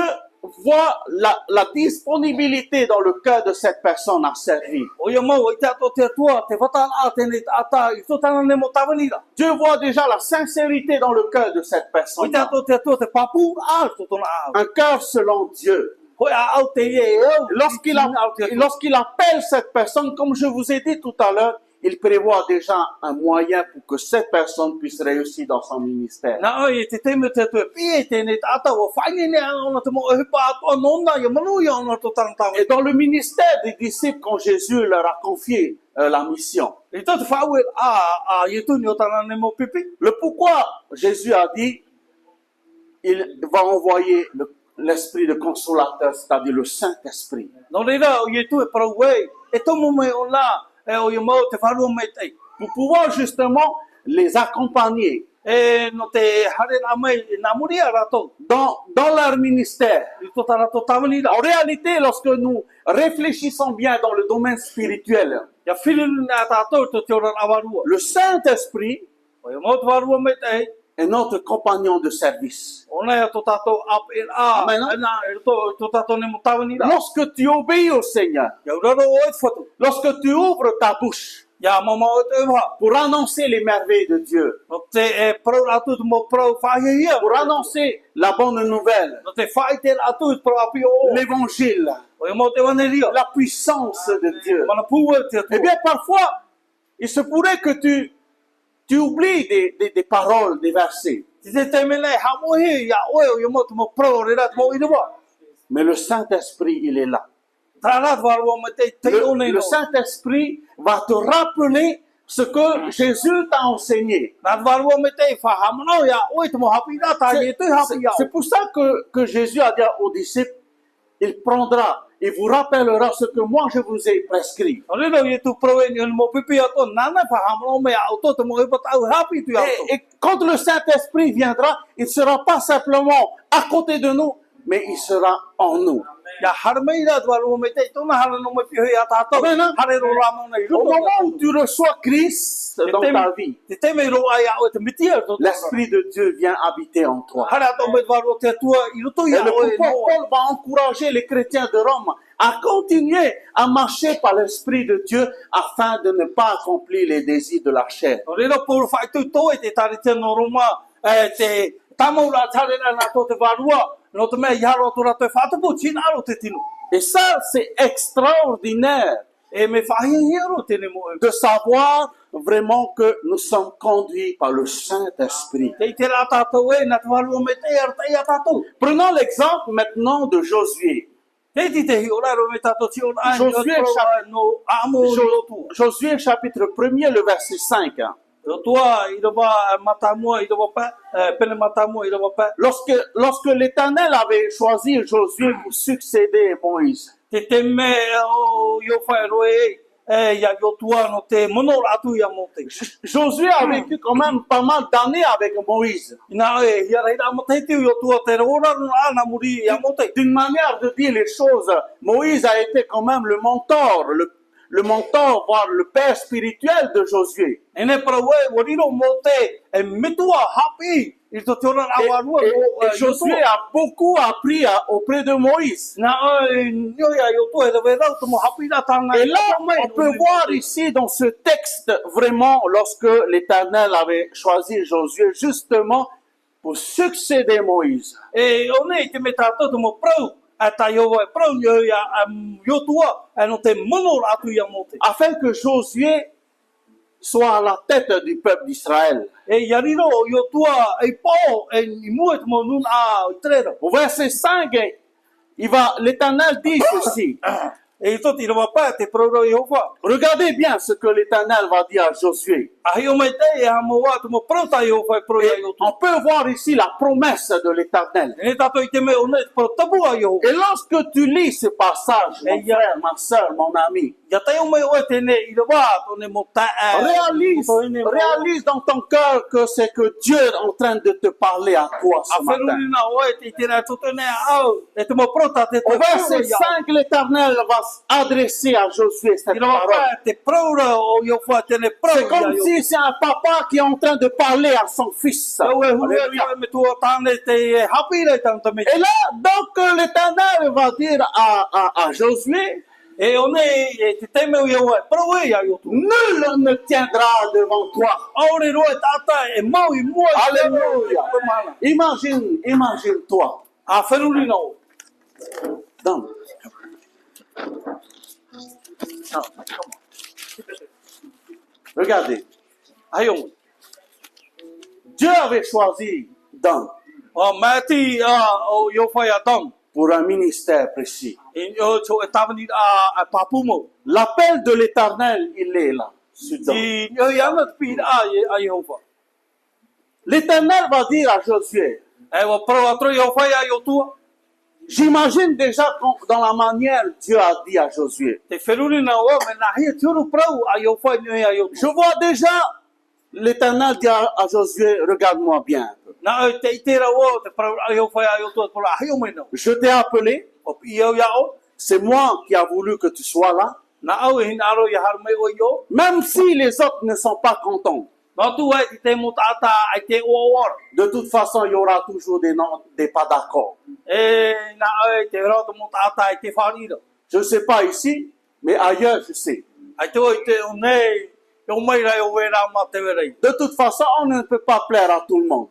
[SPEAKER 1] voit la disponibilité dans le cœur de cette personne à servir.
[SPEAKER 2] O ia mau i te ato te atua, te whatala a tēnei ata, i tō tana ne mo tawani ra.
[SPEAKER 1] Dieu voit déjà la sincérité dans le cœur de cette
[SPEAKER 2] O i
[SPEAKER 1] personne.
[SPEAKER 2] te ato te atua, te papu a tō tona a.
[SPEAKER 1] Un cœur selon Dieu.
[SPEAKER 2] Hoi a au te ie au.
[SPEAKER 1] Lorsqu'il appelle cette personne, comme je vous ai dit tout à l'heure, il prévoit déjà un moyen pour que cette personne puisse réussir dans son ministère.
[SPEAKER 2] Na oi te teme te atua, pi e tēnei ata, o whaine ne ana te mo e hupa atua nona, ia manu ia ana tō tana tawa.
[SPEAKER 1] Et dans le ministère des disciples, quand Jésus leur a confié la mission,
[SPEAKER 2] I tō te whaue a i tūni o tana ne mo pipi.
[SPEAKER 1] le pourquoi Jésus a dit, il va envoyer l'esprit de consolateur, c'est-à-dire le Saint-Esprit.
[SPEAKER 2] No reira o i tū e parau e, e tomo me o la, e o i mau te wharua me tei.
[SPEAKER 1] Pour pouvoir justement les accompagner
[SPEAKER 2] E no te hare na mai, na muri a ratou.
[SPEAKER 1] dans leur ministère.
[SPEAKER 2] I tō tana tō tawani ra.
[SPEAKER 1] En réalité, lorsque nous réfléchissons bien dans le domaine spirituel,
[SPEAKER 2] Ia whiriru nā tātou tō te ora awarua.
[SPEAKER 1] le Saint-Esprit
[SPEAKER 2] O ia mau te warua me tei,
[SPEAKER 1] est notre compagnon de service.
[SPEAKER 2] ona ia tō tātou ap e a,
[SPEAKER 1] Amen.
[SPEAKER 2] ena e tō tātou ne mo tawani ra.
[SPEAKER 1] Lorsque tu obéis au Seigneur,
[SPEAKER 2] Ia uraro o e whatu.
[SPEAKER 1] lorsque tu ouvres ta bouche
[SPEAKER 2] Ia mama o te uha.
[SPEAKER 1] pour annoncer les merveilles de Dieu,
[SPEAKER 2] No te e prau atu te mo prau whahia.
[SPEAKER 1] pour annoncer la bonne nouvelle,
[SPEAKER 2] No te whai te atu te prau api o.
[SPEAKER 1] l'évangile,
[SPEAKER 2] O ia mau te wane ria.
[SPEAKER 1] la puissance de Dieu.
[SPEAKER 2] Mana pūwe te
[SPEAKER 1] Eh
[SPEAKER 2] atu.
[SPEAKER 1] bien, parfois, il se pourrait que tu oublies des paroles, des versets.
[SPEAKER 2] Te te mene hamohi ia oe o ia mau te mo prau rera te mo iriwa.
[SPEAKER 1] Mais le Saint-Esprit, il est là.
[SPEAKER 2] Tāra te warua me te one
[SPEAKER 1] Le
[SPEAKER 2] no.
[SPEAKER 1] Saint-Esprit va te rappeler ce que Jésus t'a enseigné.
[SPEAKER 2] Nā te warua me te whahamanau ia oe te mo hapi rā tā i e tui hapi ia.
[SPEAKER 1] C'est pour ça que Jésus a dit aux disciples, il prendra, il vous rappellera ce que moi je vous ai prescrit.
[SPEAKER 2] O rero i tu proe ni mo pipi ato nana whahamanau me auto te mo ipa tau hapi tu auto.
[SPEAKER 1] Et quand le Saint-Esprit viendra, il ne sera pas simplement à côté de nous, mais il sera en nous.
[SPEAKER 2] Ia harmei rā te warua me te tōna hara no me pihi a tātou.
[SPEAKER 1] Amen.
[SPEAKER 2] Hare ro rā mauna i
[SPEAKER 1] Au
[SPEAKER 2] roto.
[SPEAKER 1] moment où tu reçois Christ dans ta vie,
[SPEAKER 2] Te teme roa ia oe te mitia roto.
[SPEAKER 1] l'Esprit de Dieu vient habiter en toi.
[SPEAKER 2] Hare ato me te warua te atua i roto
[SPEAKER 1] Et
[SPEAKER 2] ia
[SPEAKER 1] le
[SPEAKER 2] oe
[SPEAKER 1] pourquoi
[SPEAKER 2] no.
[SPEAKER 1] Paul va encourager les chrétiens de Rome à continuer à marcher par l'Esprit de Dieu afin de ne pas accomplir les désirs de la chair.
[SPEAKER 2] O rero pōru whaitu tō e te tari te no Roma te tamaura tarera nā tō te warua. No te mea iaro tō rato e whātupu tina aro te tino.
[SPEAKER 1] Et ça, c'est extraordinaire
[SPEAKER 2] E me whahihia ro tene mo e.
[SPEAKER 1] de savoir vraiment que nous sommes conduits par le Saint-Esprit.
[SPEAKER 2] Te i te rā tātou e nā te warua me te ar te ia tātou.
[SPEAKER 1] Prenons l'exemple maintenant de Josué.
[SPEAKER 2] Te ti te hi ora ro me tātou ti ora ai
[SPEAKER 1] Josué
[SPEAKER 2] no amo i rotu.
[SPEAKER 1] Josué chapitre 1er, le verset 5.
[SPEAKER 2] Rotua i rowa matamua i rowa pa, pene matamua i rowa pa.
[SPEAKER 1] Lorsque l'Éternel avait choisi Josué pour succéder à Moïse,
[SPEAKER 2] Te te me o yo whai roe ia yo tua no te mono ratu ia mo te.
[SPEAKER 1] Josué a vécu quand même pas mal d'années avec Moïse.
[SPEAKER 2] Ina e ia reira mo te tiu yo tua te rora no ana muri ia mo te.
[SPEAKER 1] D'une manière de dire les choses, Moïse a été quand même le mentor, voire le père spirituel de Josué.
[SPEAKER 2] Ene para we wariro mo te e mitua hapi i to te ora awarua
[SPEAKER 1] Et Josué a beaucoup appris auprès de Moïse.
[SPEAKER 2] Na nio ia yo tua e te wera to mo hapi da tanga.
[SPEAKER 1] Et là, on peut voir ici dans ce texte vraiment lorsque l'Éternel avait choisi Josué justement pour succéder Moïse.
[SPEAKER 2] E one te me tātou te mo prau. A ta yo e prau nio ia yo tua e no te mono ratu ia mo te.
[SPEAKER 1] Afin que Josué soit à la tête du peuple d'Israël.
[SPEAKER 2] E yariro o yo tua e po e i mua te mo nun a i trera.
[SPEAKER 1] Au verset 5, l'Éternel dit ceci.
[SPEAKER 2] E i toti rawa pa te praura Yehova.
[SPEAKER 1] Regardez bien ce que l'Éternel va dire à Josué.
[SPEAKER 2] A hi o mai te e ha mo wa te mo prauta Yehova e pro
[SPEAKER 1] Et
[SPEAKER 2] ya yo
[SPEAKER 1] on peut voir ici la promesse de l'Éternel.
[SPEAKER 2] E tato i te me o ne te pro tabu a Yehova.
[SPEAKER 1] Et lorsque tu lis ce passage, mon frère, ma soeur, mon ami,
[SPEAKER 2] Ya tai o mai o te ne i rawa to ne mo ta e.
[SPEAKER 1] réalise dans ton cœur que c'est que Dieu est en train de te parler à toi
[SPEAKER 2] A
[SPEAKER 1] ce matin.
[SPEAKER 2] wheruri na o e te te na toto ne au. E te mo prauta te
[SPEAKER 1] Au verset 5, l'Éternel va adresser à Josué cette
[SPEAKER 2] I rawa
[SPEAKER 1] parole.
[SPEAKER 2] pa te praura o Yehova te ne
[SPEAKER 1] C'est
[SPEAKER 2] praura
[SPEAKER 1] comme
[SPEAKER 2] ya
[SPEAKER 1] si c'est un papa qui est en train de parler à son fils. Alléluia.
[SPEAKER 2] me tu o tane te hapi le tanta me.
[SPEAKER 1] Et là, donc, l'Éternel va dire à Josué,
[SPEAKER 2] E o ne e te teme o Yehova pro e ya yo tu.
[SPEAKER 1] nul ne tiendra devant toi.
[SPEAKER 2] Aore roe tata e mau i mua.
[SPEAKER 1] Alléluia. Imagine-toi.
[SPEAKER 2] A wheruri na o.
[SPEAKER 1] Donc, regardez,
[SPEAKER 2] Ai o.
[SPEAKER 1] Dieu avait choisi Dan
[SPEAKER 2] O mati o Yehova ya dam.
[SPEAKER 1] pour un ministère précis.
[SPEAKER 2] E o to e tawani a papumo.
[SPEAKER 1] L'appel de l'Éternel, il est là, sur Dan.
[SPEAKER 2] I o ya na pi a Yehova.
[SPEAKER 1] L'Éternel va dire à Josué,
[SPEAKER 2] E o pro atro Yehova ya yo tu.
[SPEAKER 1] j'imagine déjà dans la manière Dieu a dit à Josué.
[SPEAKER 2] Te wheruri na o me na hi turu pro a Yehova ni ya yo tu.
[SPEAKER 1] Je vois déjà l'Éternel dire à Josué, regarde-moi bien.
[SPEAKER 2] Na te itera o te pro a Yehova ya yo tu pro a hi o me no.
[SPEAKER 1] Je t'ai appelé,
[SPEAKER 2] O pi o ya o.
[SPEAKER 1] c'est moi qui a voulu que tu sois là.
[SPEAKER 2] Na au hin aro ya har mai o yo.
[SPEAKER 1] Même si les autres ne sont pas contents.
[SPEAKER 2] No tu e te mo tata ai te o war.
[SPEAKER 1] De toute façon, il y aura toujours des pas d'accord.
[SPEAKER 2] E na e te ro mo tata ai te wharira.
[SPEAKER 1] Je ne sais pas ici, mais ailleurs, je sais.
[SPEAKER 2] Ai te o te o nei. O mai rai o wera ma te werei.
[SPEAKER 1] De toute façon, on ne peut pas plaire à tout le monde.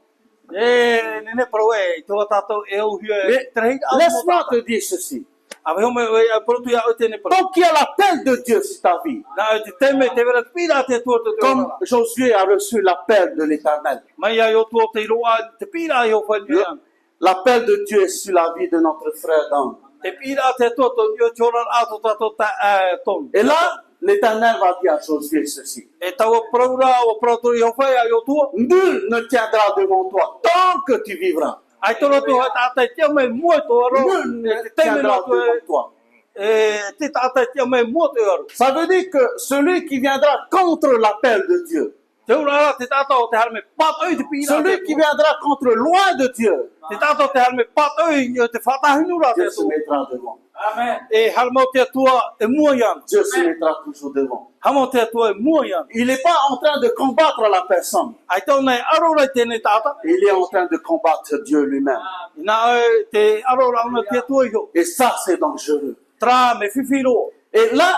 [SPEAKER 2] E nene pro e to tato e o hie.
[SPEAKER 1] Mais laisse-moi te dire ceci.
[SPEAKER 2] Ave o me e pro tu ya o te ne pro.
[SPEAKER 1] Tant qu'il y a l'appel de Dieu sur ta vie,
[SPEAKER 2] Na te teme te wera pira te tu te
[SPEAKER 1] comme Josué a reçu l'appel de l'Éternel,
[SPEAKER 2] mai ya yo tu te roa te pira yo fa ni.
[SPEAKER 1] l'appel de Dieu est sur la vie de notre frère Dan.
[SPEAKER 2] Te pira te tu yo chora a to tato ta ton.
[SPEAKER 1] Et là, l'Éternel va dire à Josué ceci.
[SPEAKER 2] E tau pro ra o pro tu yo fa ya yo tu.
[SPEAKER 1] Nul ne tiendra devant toi tant que tu vivras.
[SPEAKER 2] Ai toro tu tata te me mo to ro.
[SPEAKER 1] Nul ne
[SPEAKER 2] Te teme
[SPEAKER 1] tiendra
[SPEAKER 2] no tu
[SPEAKER 1] devant toi.
[SPEAKER 2] te tata te me mo to ro.
[SPEAKER 1] Ça veut dire que celui qui viendra contre l'appel de Dieu,
[SPEAKER 2] Te ura te tata o te har me pat oi te pira.
[SPEAKER 1] celui qui viendra contre loin de Dieu,
[SPEAKER 2] Te tata o te har me pat oi te fata hinura te
[SPEAKER 1] Dieu se
[SPEAKER 2] tu.
[SPEAKER 1] mettra devant.
[SPEAKER 2] Amen. E har mo te tua e mua yan.
[SPEAKER 1] Dieu se mettra toujours devant.
[SPEAKER 2] Hamo te tua e mua yan.
[SPEAKER 1] Il n'est pas en train de combattre la personne.
[SPEAKER 2] Ai tau nei arora te ne tata.
[SPEAKER 1] Il est en train de combattre Dieu lui-même.
[SPEAKER 2] Na te arora ona te tua yo.
[SPEAKER 1] Et ça, c'est dangereux.
[SPEAKER 2] Tra me fifiro.
[SPEAKER 1] Et là,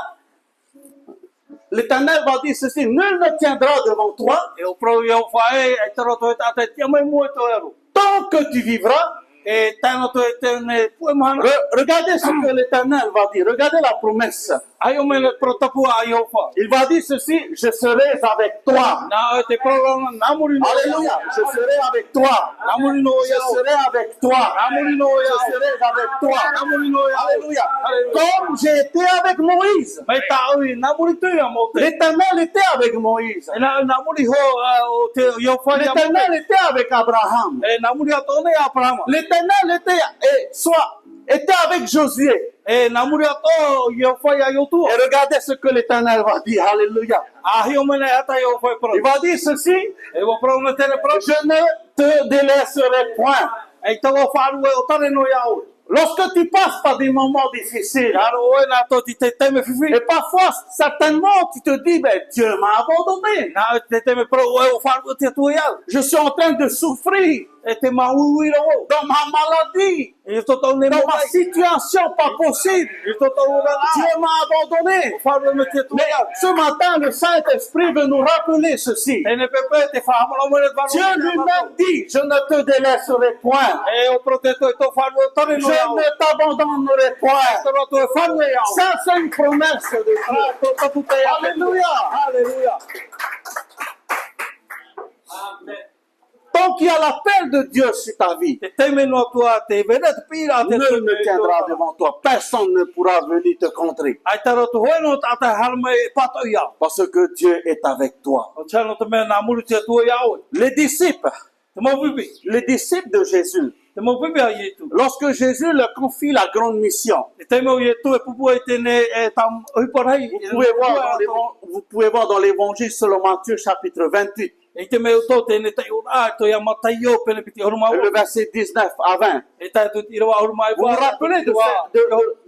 [SPEAKER 1] l'Éternel va dire ceci, nul ne tiendra devant toi
[SPEAKER 2] E o pro yo fa e toro to tata te me mo to ro.
[SPEAKER 1] tant que tu vivras.
[SPEAKER 2] E tano to te ne pu mahana.
[SPEAKER 1] Regardez ce que l'Éternel va dire. Regardez la promesse.
[SPEAKER 2] Ai o me le pro tapu a yo fa.
[SPEAKER 1] Il va dire ceci, je serai avec toi.
[SPEAKER 2] Na te pro na muri no.
[SPEAKER 1] Alléluia, je serai avec toi.
[SPEAKER 2] Na muri no
[SPEAKER 1] Je
[SPEAKER 2] ya.
[SPEAKER 1] serai avec toi.
[SPEAKER 2] Na muri no ya.
[SPEAKER 1] Je serai avec toi.
[SPEAKER 2] Na muri no ya.
[SPEAKER 1] Alléluia. Comme j'ai été avec Moïse.
[SPEAKER 2] Mai ta oi na muri tu ya mo te.
[SPEAKER 1] L'Éternel était avec Moïse.
[SPEAKER 2] Na muri ho o te yo fa ya.
[SPEAKER 1] L'Éternel était avec Abraham.
[SPEAKER 2] E na muri to ne Abraham.
[SPEAKER 1] L'Éternel était avec Josué.
[SPEAKER 2] E na muri to yo fa ya yo tu.
[SPEAKER 1] Et regardez ce que l'Éternel va dire. Alléluia.
[SPEAKER 2] A hi o me ne ata yo fa pro.
[SPEAKER 1] Il va dire ceci,
[SPEAKER 2] E wo pro na te pro.
[SPEAKER 1] je ne te délaisserai point.
[SPEAKER 2] E to wo fa ru o tare no ya o.
[SPEAKER 1] Lorsque tu passes par des moments difficiles,
[SPEAKER 2] Aro o na to ti te me fifi.
[SPEAKER 1] et parfois, certainement, tu te dis, ben, Dieu m'a abandonné.
[SPEAKER 2] Na te me pro o fa ru te tu ya.
[SPEAKER 1] Je suis en train de souffrir
[SPEAKER 2] E te ma ui ro.
[SPEAKER 1] dans ma maladie,
[SPEAKER 2] E to to ne mo
[SPEAKER 1] dans ma
[SPEAKER 2] mai.
[SPEAKER 1] situation pas possible.
[SPEAKER 2] E to to ro na.
[SPEAKER 1] Dieu m'a abandonné.
[SPEAKER 2] Fa ru me te tu
[SPEAKER 1] Mais
[SPEAKER 2] ya.
[SPEAKER 1] ce matin, le Saint-Esprit veut nous rappeler ceci.
[SPEAKER 2] E ne pepe te fa mo mo le va.
[SPEAKER 1] Dieu lui-même dit, je ne te délaisserai point.
[SPEAKER 2] E o proteto to fa ru tare
[SPEAKER 1] Je
[SPEAKER 2] no ya.
[SPEAKER 1] ne t'abandonnerai point.
[SPEAKER 2] To to fa ru ya.
[SPEAKER 1] Ça, c'est une promesse de Dieu.
[SPEAKER 2] To to te ya.
[SPEAKER 1] Alléluia.
[SPEAKER 2] Hallelujah.
[SPEAKER 1] Tant qu'il y a l'appel de Dieu sur ta vie,
[SPEAKER 2] Te teime no tua te vena te pira te
[SPEAKER 1] nul ne tiendra devant toi. Personne ne pourra venir te contrer.
[SPEAKER 2] Ai taro tu hoeno ta ta halme e pato ia.
[SPEAKER 1] Parce que Dieu est avec toi.
[SPEAKER 2] O chano te mea na mulu te tua ia oi.
[SPEAKER 1] Les disciples de Jésus,
[SPEAKER 2] Te mo pipi a Yesu.
[SPEAKER 1] lorsque Jésus leur confie la grande mission,
[SPEAKER 2] Te teime o Yesu e pupu e tene e tam hiparai.
[SPEAKER 1] vous pouvez voir dans l'évangile selon Matthieu chapitre 28,
[SPEAKER 2] E te mea uto tene te ura to ia matai o pene piti horuma
[SPEAKER 1] le
[SPEAKER 2] o.
[SPEAKER 1] verset 19 à 20.
[SPEAKER 2] E tai tu tira wa horuma e
[SPEAKER 1] Vous vous rappelez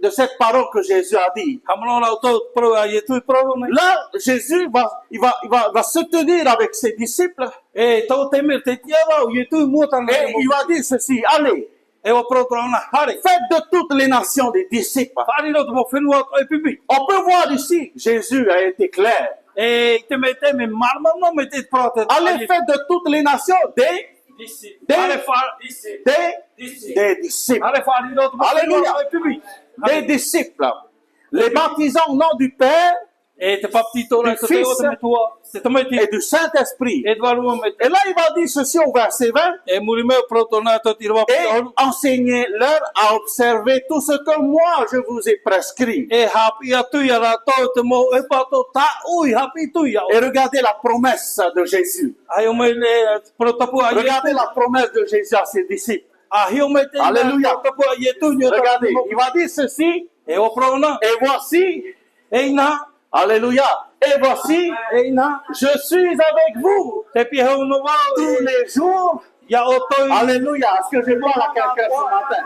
[SPEAKER 1] de cette parole que Jésus a dit?
[SPEAKER 2] Hamano na uto pro a Yesu pro ne.
[SPEAKER 1] Là, Jésus va se tenir avec ses disciples
[SPEAKER 2] E tau te mea te tia wa o Yesu mo ta na.
[SPEAKER 1] et il va dire ceci, allez,
[SPEAKER 2] E wa pro tra na hare.
[SPEAKER 1] faites de toutes les nations des disciples.
[SPEAKER 2] Fari no te mo whenua e pipi.
[SPEAKER 1] On peut voir ici, Jésus a été clair.
[SPEAKER 2] E te me marma no me te prote.
[SPEAKER 1] Allez, faites de toutes les nations des disciples.
[SPEAKER 2] Hare fari no te mo
[SPEAKER 1] Alléluia.
[SPEAKER 2] whenua e pipi.
[SPEAKER 1] Des disciples. Les baptisant au nom du Père
[SPEAKER 2] E te paptito la
[SPEAKER 1] Du
[SPEAKER 2] te o
[SPEAKER 1] Fils
[SPEAKER 2] te me tua. Se te me
[SPEAKER 1] et
[SPEAKER 2] ti.
[SPEAKER 1] du Saint-Esprit.
[SPEAKER 2] E te waru me te.
[SPEAKER 1] Et là, il va dire ceci au verset 20.
[SPEAKER 2] E muri me proto na to tira wa
[SPEAKER 1] Et enseignez-leur à observer tout ce que moi je vous ai prescrit.
[SPEAKER 2] E hapi atu ia ra to te mo e pato ta ui hapi tu ia.
[SPEAKER 1] Et regardez la promesse de Jésus.
[SPEAKER 2] Ai o me le protopu a
[SPEAKER 1] Regardez la promesse de Jésus à ses disciples.
[SPEAKER 2] A hi o me te.
[SPEAKER 1] Alléluia.
[SPEAKER 2] Protopu a Yesu ni.
[SPEAKER 1] Regardez, il va dire ceci.
[SPEAKER 2] E o prona.
[SPEAKER 1] Et voici,
[SPEAKER 2] E na.
[SPEAKER 1] alléluia, et voici,
[SPEAKER 2] E na.
[SPEAKER 1] je suis avec vous
[SPEAKER 2] Te pi ho no wa.
[SPEAKER 1] tous les jours.
[SPEAKER 2] Ya o toi.
[SPEAKER 1] Alléluia, est-ce que je parle à quelqu'un ce matin?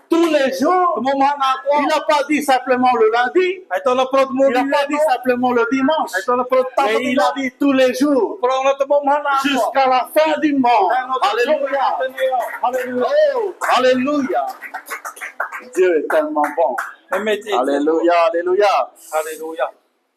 [SPEAKER 1] Tous les jours.
[SPEAKER 2] Mo mana ko.
[SPEAKER 1] Il n'a pas dit simplement le lundi.
[SPEAKER 2] Ai to na proto mo.
[SPEAKER 1] Il n'a pas dit simplement le dimanche.
[SPEAKER 2] Ai to na proto ta.
[SPEAKER 1] Mais il a dit tous les jours.
[SPEAKER 2] Prona te mo mana.
[SPEAKER 1] Jusqu'à la fin du monde. Alléluia.
[SPEAKER 2] Alléluia.
[SPEAKER 1] Oh, alléluia. Dieu est tellement bon. Alléluia, alléluia.
[SPEAKER 2] Alléluia.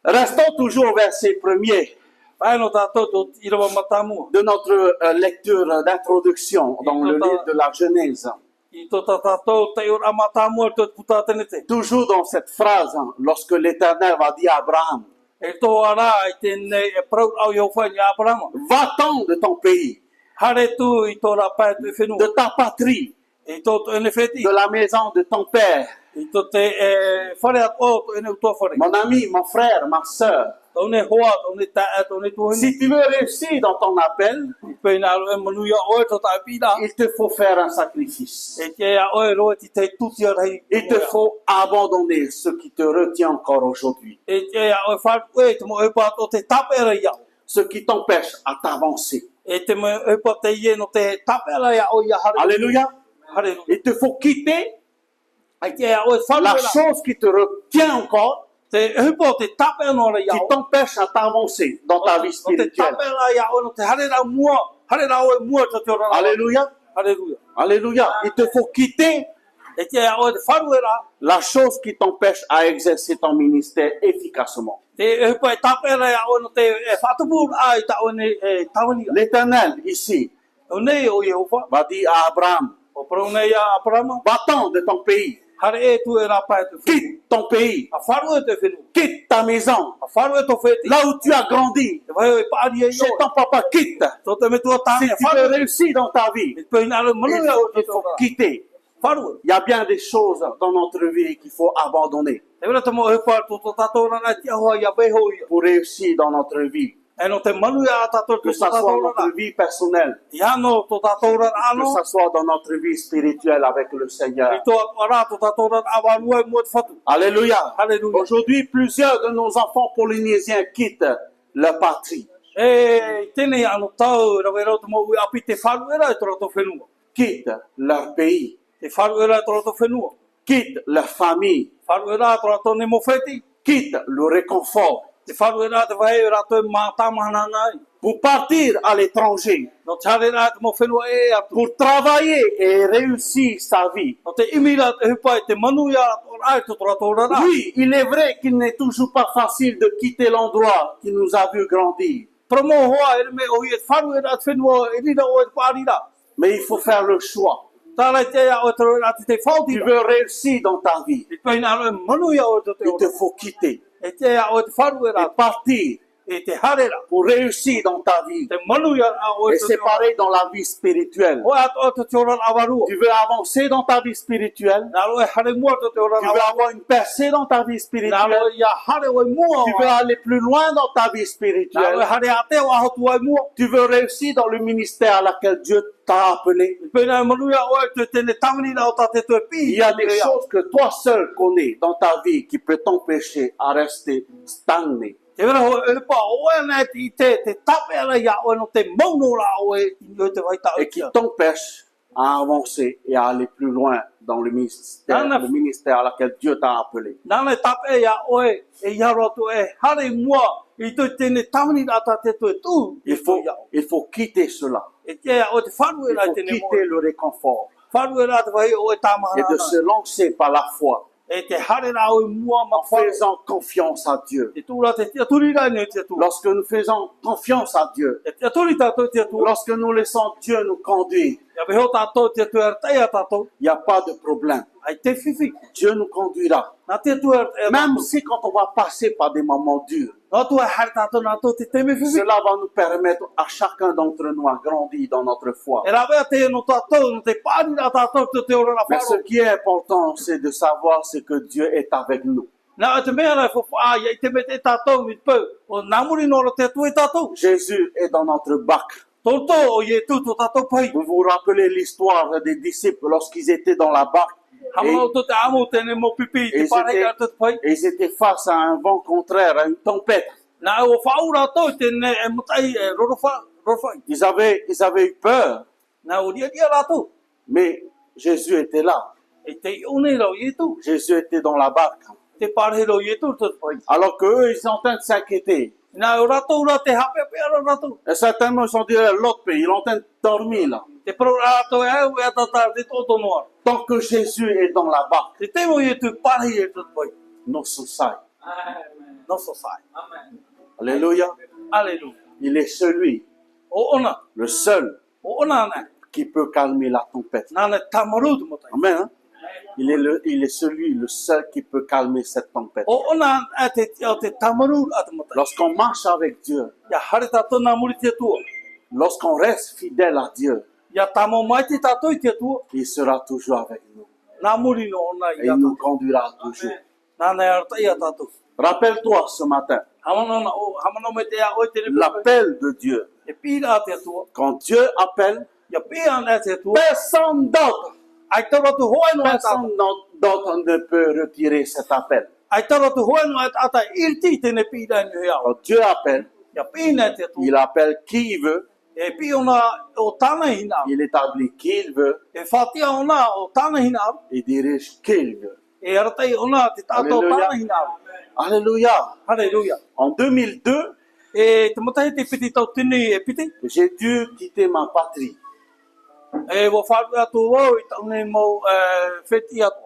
[SPEAKER 1] Restons toujours au verset 1er
[SPEAKER 2] Ai no ta to ira wa matamu.
[SPEAKER 1] de notre lecture d'introduction dans le livre de la Genèse.
[SPEAKER 2] I to ta to te ora matamu to puta tenete.
[SPEAKER 1] Toujours dans cette phrase, lorsque l'Éternel va dire à Abraham,
[SPEAKER 2] E to ara i tene e pro au yo fa ya Abraham.
[SPEAKER 1] va-t'en de ton pays,
[SPEAKER 2] Hare tu i to ra pa te fenu.
[SPEAKER 1] de ta patrie,
[SPEAKER 2] E to ene feti.
[SPEAKER 1] de la maison de ton père.
[SPEAKER 2] I to te fare at o to ene to fare.
[SPEAKER 1] Mon ami, mon frère, ma sœur,
[SPEAKER 2] To ne hoa to ne ta to ne tu
[SPEAKER 1] si tu veux réussir dans ton appel,
[SPEAKER 2] pe na e manu ya o to ta pida.
[SPEAKER 1] il te faut faire un sacrifice.
[SPEAKER 2] E ke ya o ro ti te tuti ora hi.
[SPEAKER 1] Il te faut abandonner ce qui te retient encore aujourd'hui,
[SPEAKER 2] E ke ya o fa e to mo e pa to te tapera ya.
[SPEAKER 1] ce qui t'empêche à t'avancer.
[SPEAKER 2] E te mo e pa te ye no te tapera ya o ya hare.
[SPEAKER 1] Alléluia.
[SPEAKER 2] Hare.
[SPEAKER 1] Il te faut quitter
[SPEAKER 2] E ke ya o fa
[SPEAKER 1] la chose qui te retient encore,
[SPEAKER 2] te e pa te tapera no ya.
[SPEAKER 1] qui t'empêche à t'avancer dans ta vie
[SPEAKER 2] O te
[SPEAKER 1] spirituelle.
[SPEAKER 2] tapera ya o no te hare ra mua. Hare ra o mua to te ora.
[SPEAKER 1] Alléluia.
[SPEAKER 2] Alléluia.
[SPEAKER 1] Alléluia. Il te faut quitter
[SPEAKER 2] E ke ya o te faruera.
[SPEAKER 1] la chose qui t'empêche à exercer ton ministère efficacement.
[SPEAKER 2] Te e pa tapera ya o no te fatupu ai ta o ne tawani.
[SPEAKER 1] L'Éternel, ici,
[SPEAKER 2] O ne o Yehova.
[SPEAKER 1] va dire à Abraham,
[SPEAKER 2] O prone ya Abraham.
[SPEAKER 1] va-t'en de ton pays,
[SPEAKER 2] Hare e tu era pa te fenu.
[SPEAKER 1] quitte ton pays,
[SPEAKER 2] A faru e te fenu.
[SPEAKER 1] quitte ta maison,
[SPEAKER 2] A faru e to feti.
[SPEAKER 1] là où tu as grandi,
[SPEAKER 2] E vai e pa ari e
[SPEAKER 1] chez
[SPEAKER 2] yo.
[SPEAKER 1] ton papa, quitte.
[SPEAKER 2] To te me tua
[SPEAKER 1] Si
[SPEAKER 2] tane
[SPEAKER 1] tu veux réussir dans ta vie,
[SPEAKER 2] E pe na le manu ya o
[SPEAKER 1] il faut quitter.
[SPEAKER 2] faru.
[SPEAKER 1] Il y a bien des choses dans notre vie qu'il faut abandonner
[SPEAKER 2] E vera te mo e pa to tato na ti ho ya be ho ya.
[SPEAKER 1] pour réussir dans notre vie,
[SPEAKER 2] E no te manu ya tato
[SPEAKER 1] que ça soit notre vie personnelle,
[SPEAKER 2] Ya no to tato na
[SPEAKER 1] que
[SPEAKER 2] ano.
[SPEAKER 1] ça soit dans notre vie spirituelle avec le
[SPEAKER 2] E
[SPEAKER 1] Seigneur.
[SPEAKER 2] to ara to tato na awalu e mo fatu.
[SPEAKER 1] Alléluia.
[SPEAKER 2] Alléluia.
[SPEAKER 1] Aujourd'hui, plusieurs de nos enfants polynésiens quittent leur patrie,
[SPEAKER 2] E tene ano tau ra vera to mo u api te faru era e to fenu.
[SPEAKER 1] quittent leur pays,
[SPEAKER 2] Te faru era to fenu.
[SPEAKER 1] quittent leur famille,
[SPEAKER 2] Faru era to ne mo feti.
[SPEAKER 1] quittent le réconfort
[SPEAKER 2] Te faru era te vai era to mata mana nai.
[SPEAKER 1] pour partir à l'étranger,
[SPEAKER 2] No tare era te mo fenu e atu.
[SPEAKER 1] pour travailler et réussir sa vie.
[SPEAKER 2] No te imira te hupa e te manu ya to ai to ra.
[SPEAKER 1] Oui, il est vrai qu'il n'est toujours pas facile de quitter l'endroit qui nous a vu grandir,
[SPEAKER 2] Promo hoa e me o i e faru era te fenu e rira o e parira.
[SPEAKER 1] mais il faut faire le choix.
[SPEAKER 2] Tara te ya o te ra te fauti.
[SPEAKER 1] Tu veux réussir dans ta vie,
[SPEAKER 2] E pe na manu ya o te
[SPEAKER 1] il te
[SPEAKER 2] ora.
[SPEAKER 1] faut quitter
[SPEAKER 2] E te ya o te faru
[SPEAKER 1] et
[SPEAKER 2] era.
[SPEAKER 1] partir
[SPEAKER 2] e te harera.
[SPEAKER 1] pour réussir dans ta vie.
[SPEAKER 2] Te manuia a o
[SPEAKER 1] Et c'est pareil dans la vie spirituelle.
[SPEAKER 2] O ato te te ora awarua.
[SPEAKER 1] Tu veux avancer dans ta vie spirituelle.
[SPEAKER 2] Nā lo e hare mua te ora
[SPEAKER 1] Tu veux
[SPEAKER 2] awarua.
[SPEAKER 1] avoir une percée dans ta vie
[SPEAKER 2] Nā
[SPEAKER 1] spirituelle.
[SPEAKER 2] lo ia hare o mua
[SPEAKER 1] Tu veux
[SPEAKER 2] o.
[SPEAKER 1] aller plus loin dans ta vie
[SPEAKER 2] Nā lo e
[SPEAKER 1] spirituelle.
[SPEAKER 2] hare a te o aho tua mua.
[SPEAKER 1] Tu veux réussir dans le ministère à laquelle Dieu t'a appelé.
[SPEAKER 2] Pena manuia o te tene tamani na o ta te tue pi.
[SPEAKER 1] Il y a des choses que toi seul connais dans ta vie qui peut t'empêcher à rester stagné.
[SPEAKER 2] Te vera ho e pa o e nā te te tape ala ia o no te mauno la o e i o te waita o
[SPEAKER 1] Et qui
[SPEAKER 2] tia.
[SPEAKER 1] t'empêche à avancer et à aller plus loin dans le ministère à laquelle Dieu t'a appelé.
[SPEAKER 2] Nāna tape ia o e ia roto e hare mua i te tene tamani na ta te tue tu.
[SPEAKER 1] Il faut quitter cela.
[SPEAKER 2] E te o te whanu e
[SPEAKER 1] Il
[SPEAKER 2] rai
[SPEAKER 1] faut
[SPEAKER 2] tene mo.
[SPEAKER 1] quitter le réconfort
[SPEAKER 2] Whanu e rai te wahi o e
[SPEAKER 1] et
[SPEAKER 2] tamahana.
[SPEAKER 1] de se lancer par la foi
[SPEAKER 2] E te hare rā o i mua ma
[SPEAKER 1] en
[SPEAKER 2] whanu.
[SPEAKER 1] faisant confiance à Dieu.
[SPEAKER 2] Te tūra te tia turi rai nei te tūra.
[SPEAKER 1] Lorsque nous faisons confiance à Dieu,
[SPEAKER 2] E tia turi tātou tia tūra.
[SPEAKER 1] lorsque nous laissons Dieu nous conduire,
[SPEAKER 2] Ia weho tātou tia tūra teia tātou.
[SPEAKER 1] il n'y a pas de problème.
[SPEAKER 2] Ai te whiwhi.
[SPEAKER 1] Dieu nous conduira.
[SPEAKER 2] Nā tia tūra teia
[SPEAKER 1] Même
[SPEAKER 2] tātou.
[SPEAKER 1] si quand on va passer par des moments durs,
[SPEAKER 2] Nā tūra hare tātou nā tō te teme whiwhi.
[SPEAKER 1] cela va nous permettre à chacun d'entre nous à grandir dans notre foi.
[SPEAKER 2] E rā wea te no tātou, no te pāri rā tātou te ora rā
[SPEAKER 1] Mais ce
[SPEAKER 2] wharo.
[SPEAKER 1] qui est important, c'est de savoir ce que Dieu est avec nous.
[SPEAKER 2] Nā te mea rai whawha, ia i te me te tātou mi pau. O nā muri nōra te tue tātou.
[SPEAKER 1] Jésus est dans notre bac.
[SPEAKER 2] Tōtō o ie tūtō tātou pai.
[SPEAKER 1] Vous vous rappelez l'histoire des disciples lorsqu'ils étaient dans la barque
[SPEAKER 2] Hamao tō te amo tēne mō pipi, te
[SPEAKER 1] et
[SPEAKER 2] pārei rā tō te pai.
[SPEAKER 1] ils étaient face à un vent contraire, à une tempête.
[SPEAKER 2] Nā o whau rā tō tēne e mutai e rorowhai.
[SPEAKER 1] Ils avaient eu peur,
[SPEAKER 2] Nā o ria rā tō.
[SPEAKER 1] mais Jésus était là.
[SPEAKER 2] E te ione rau ie tū.
[SPEAKER 1] Jésus était dans la barque.
[SPEAKER 2] Te pārei rau ie tū tō te pai.
[SPEAKER 1] Alors qu'eux, ils sont en train de s'inquiéter.
[SPEAKER 2] Nā o rā tō rā te hape pēra rā tō.
[SPEAKER 1] Et certainement, ils sont dit à l'autre pays, ils sont en train de dormir là.
[SPEAKER 2] Te pro rā tō e au e tata te tōtō noa.
[SPEAKER 1] Tant que Jésus est dans la barque,
[SPEAKER 2] Te te mo ie tū pārei e tō te pai.
[SPEAKER 1] nous sommes.
[SPEAKER 2] No so sai.
[SPEAKER 1] Alléluia.
[SPEAKER 2] Alleluia.
[SPEAKER 1] Il est celui,
[SPEAKER 2] O ona.
[SPEAKER 1] le seul,
[SPEAKER 2] O ona nā.
[SPEAKER 1] qui peut calmer la tempête.
[SPEAKER 2] Nā ne tamaru tu motai.
[SPEAKER 1] Amen. Hein? Il est celui, le seul qui peut calmer cette tempête.
[SPEAKER 2] O ona a te tamaru a te motai.
[SPEAKER 1] Lorsqu'on marche avec Dieu,
[SPEAKER 2] Ia hare tātou nā muri te tua.
[SPEAKER 1] lorsqu'on reste fidèle à Dieu,
[SPEAKER 2] Ia tamo mai te tātou i te tua.
[SPEAKER 1] il sera toujours avec nous.
[SPEAKER 2] Nā muri no ona
[SPEAKER 1] Et
[SPEAKER 2] ia
[SPEAKER 1] il nous conduira toujours.
[SPEAKER 2] Nā nei arata ia tātou.
[SPEAKER 1] Rappelle-toi ce matin,
[SPEAKER 2] Hamana me te a oi te repu.
[SPEAKER 1] l'appel de Dieu.
[SPEAKER 2] E pira te tua.
[SPEAKER 1] Quand Dieu appelle,
[SPEAKER 2] Ia pira nā te tua.
[SPEAKER 1] personne d'autre,
[SPEAKER 2] Ai tara tu hoe no e tātou.
[SPEAKER 1] personne d'autre ne peut retirer cet appel.
[SPEAKER 2] Ai tara tu hoe no e tātou. Irti tene pira ni hea.
[SPEAKER 1] Quand Dieu appelle,
[SPEAKER 2] Ia pira te tua.
[SPEAKER 1] il appelle qui il veut,
[SPEAKER 2] E pi ona o tāna hina.
[SPEAKER 1] il établit qui il veut,
[SPEAKER 2] E whatia ona o tāna hina.
[SPEAKER 1] il dirige qui il veut.
[SPEAKER 2] E aratai ona te tātou
[SPEAKER 1] Alleluia.
[SPEAKER 2] tāna hina.
[SPEAKER 1] Alléluia.
[SPEAKER 2] Halleluja.
[SPEAKER 1] En 2002,
[SPEAKER 2] E te matai te piti tau tini e piti.
[SPEAKER 1] j'ai dû quitter ma patrie.
[SPEAKER 2] E wa wharu atu wau i tau nei mau wheti atu.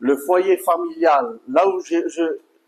[SPEAKER 1] Le foyer familial, là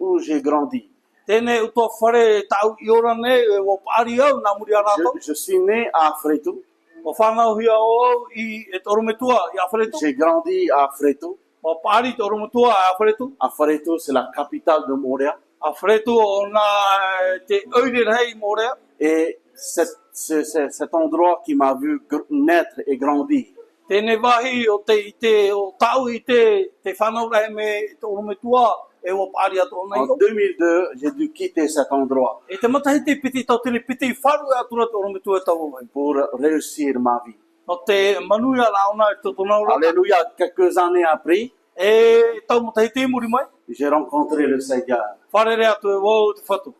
[SPEAKER 1] où j'ai grandi.
[SPEAKER 2] Tēnei utoa whare tau i ora nei e wa pāri au nā muri a rātou.
[SPEAKER 1] Je suis né à Afretou.
[SPEAKER 2] Wa whanau hia o i e torometua i Awharetu.
[SPEAKER 1] J'ai grandi à Afretou.
[SPEAKER 2] Wa pāri torometua i Awharetu.
[SPEAKER 1] Afretou, c'est la capitale de Montréal.
[SPEAKER 2] Awharetu o nā te oire rei Morea.
[SPEAKER 1] Et cet endroit qui m'a vu naître et grandir.
[SPEAKER 2] Tēnei wahi o o tau i te whanau rei me torometua e wa pāri atu o nei
[SPEAKER 1] En
[SPEAKER 2] o.
[SPEAKER 1] 2002, j'ai dû quitter cet endroit
[SPEAKER 2] E te matahi te piti tau tini piti wharu atu rā torometua e tau wai.
[SPEAKER 1] pour réussir ma vie.
[SPEAKER 2] No te manuia raona e totonau rā.
[SPEAKER 1] Alléluia. Quelques années après,
[SPEAKER 2] E tau matahi te muri mai.
[SPEAKER 1] j'ai rencontré le Seigneur.
[SPEAKER 2] Wharere atu e wau te whatu.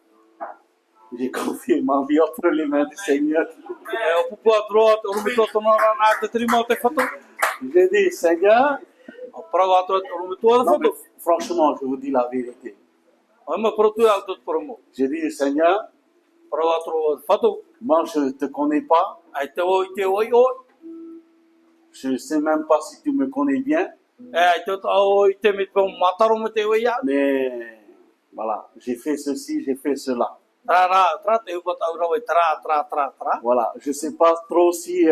[SPEAKER 1] J'ai confié ma vie entre les mains du Seigneur.
[SPEAKER 2] E o pupu atu roa te urumitua tonau rā nā te trima o te whatu.
[SPEAKER 1] J'ai dit, Seigneur,
[SPEAKER 2] O parau atu te urumitua te
[SPEAKER 1] non, mais
[SPEAKER 2] whatu.
[SPEAKER 1] franchement, je vous dis la vérité.
[SPEAKER 2] O ema protu atu te promo.
[SPEAKER 1] J'ai dit, Seigneur,
[SPEAKER 2] Parau atu roa te whatu.
[SPEAKER 1] moi je ne te connais pas.
[SPEAKER 2] Ai te o i te oi oi.
[SPEAKER 1] Je ne sais même pas si tu me connais bien.
[SPEAKER 2] E ai te o i te me pēo mataro me te oi a.
[SPEAKER 1] Mais voilà, j'ai fait ceci, j'ai fait cela.
[SPEAKER 2] Tra te upa tau rau e tra.
[SPEAKER 1] Voilà, je ne sais pas trop si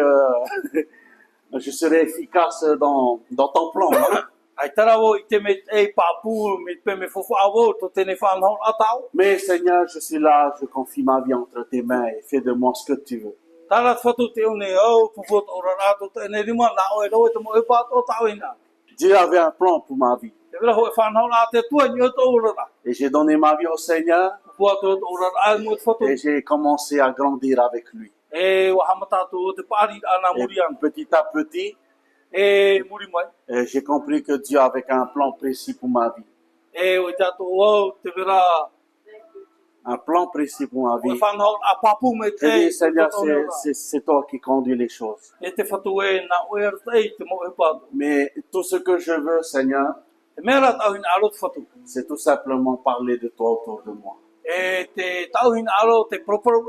[SPEAKER 1] je serai efficace dans ton plan. Hein.
[SPEAKER 2] Ai tara o i te me e papu me pe me fofu avo to tene whanau atau.
[SPEAKER 1] Mais Seigneur, je suis là, je confie ma vie entre tes mains et fais de moi ce que tu veux.
[SPEAKER 2] Tara whatu te une au pupot o rarato te ene rima la o e roe te mo e pato tau ina.
[SPEAKER 1] Dieu avait un plan pour ma vie.
[SPEAKER 2] Te vera ho e whanau la te tua ni o to o rara.
[SPEAKER 1] Et j'ai donné ma vie au Seigneur
[SPEAKER 2] Pua to o rara mo te whatu.
[SPEAKER 1] et j'ai commencé à grandir avec lui.
[SPEAKER 2] E wahamata to o te pari ana
[SPEAKER 1] Et
[SPEAKER 2] muri ana.
[SPEAKER 1] petit à petit,
[SPEAKER 2] E muri mai.
[SPEAKER 1] j'ai compris que Dieu avait un plan précis pour ma vie.
[SPEAKER 2] E o i tato o te vera
[SPEAKER 1] Un plan précis pour ma
[SPEAKER 2] o e
[SPEAKER 1] vie.
[SPEAKER 2] whanau a papu me
[SPEAKER 1] Je
[SPEAKER 2] te
[SPEAKER 1] dis, Seigneur,
[SPEAKER 2] to o rara.
[SPEAKER 1] c'est toi qui conduis les choses.
[SPEAKER 2] E te whatu e na o e rtei te mo e pato.
[SPEAKER 1] Mais tout ce que je veux, Seigneur,
[SPEAKER 2] Te mera tau ina aro te whatu.
[SPEAKER 1] c'est tout simplement parler de toi autour de moi.
[SPEAKER 2] E te tauhina aro te proporo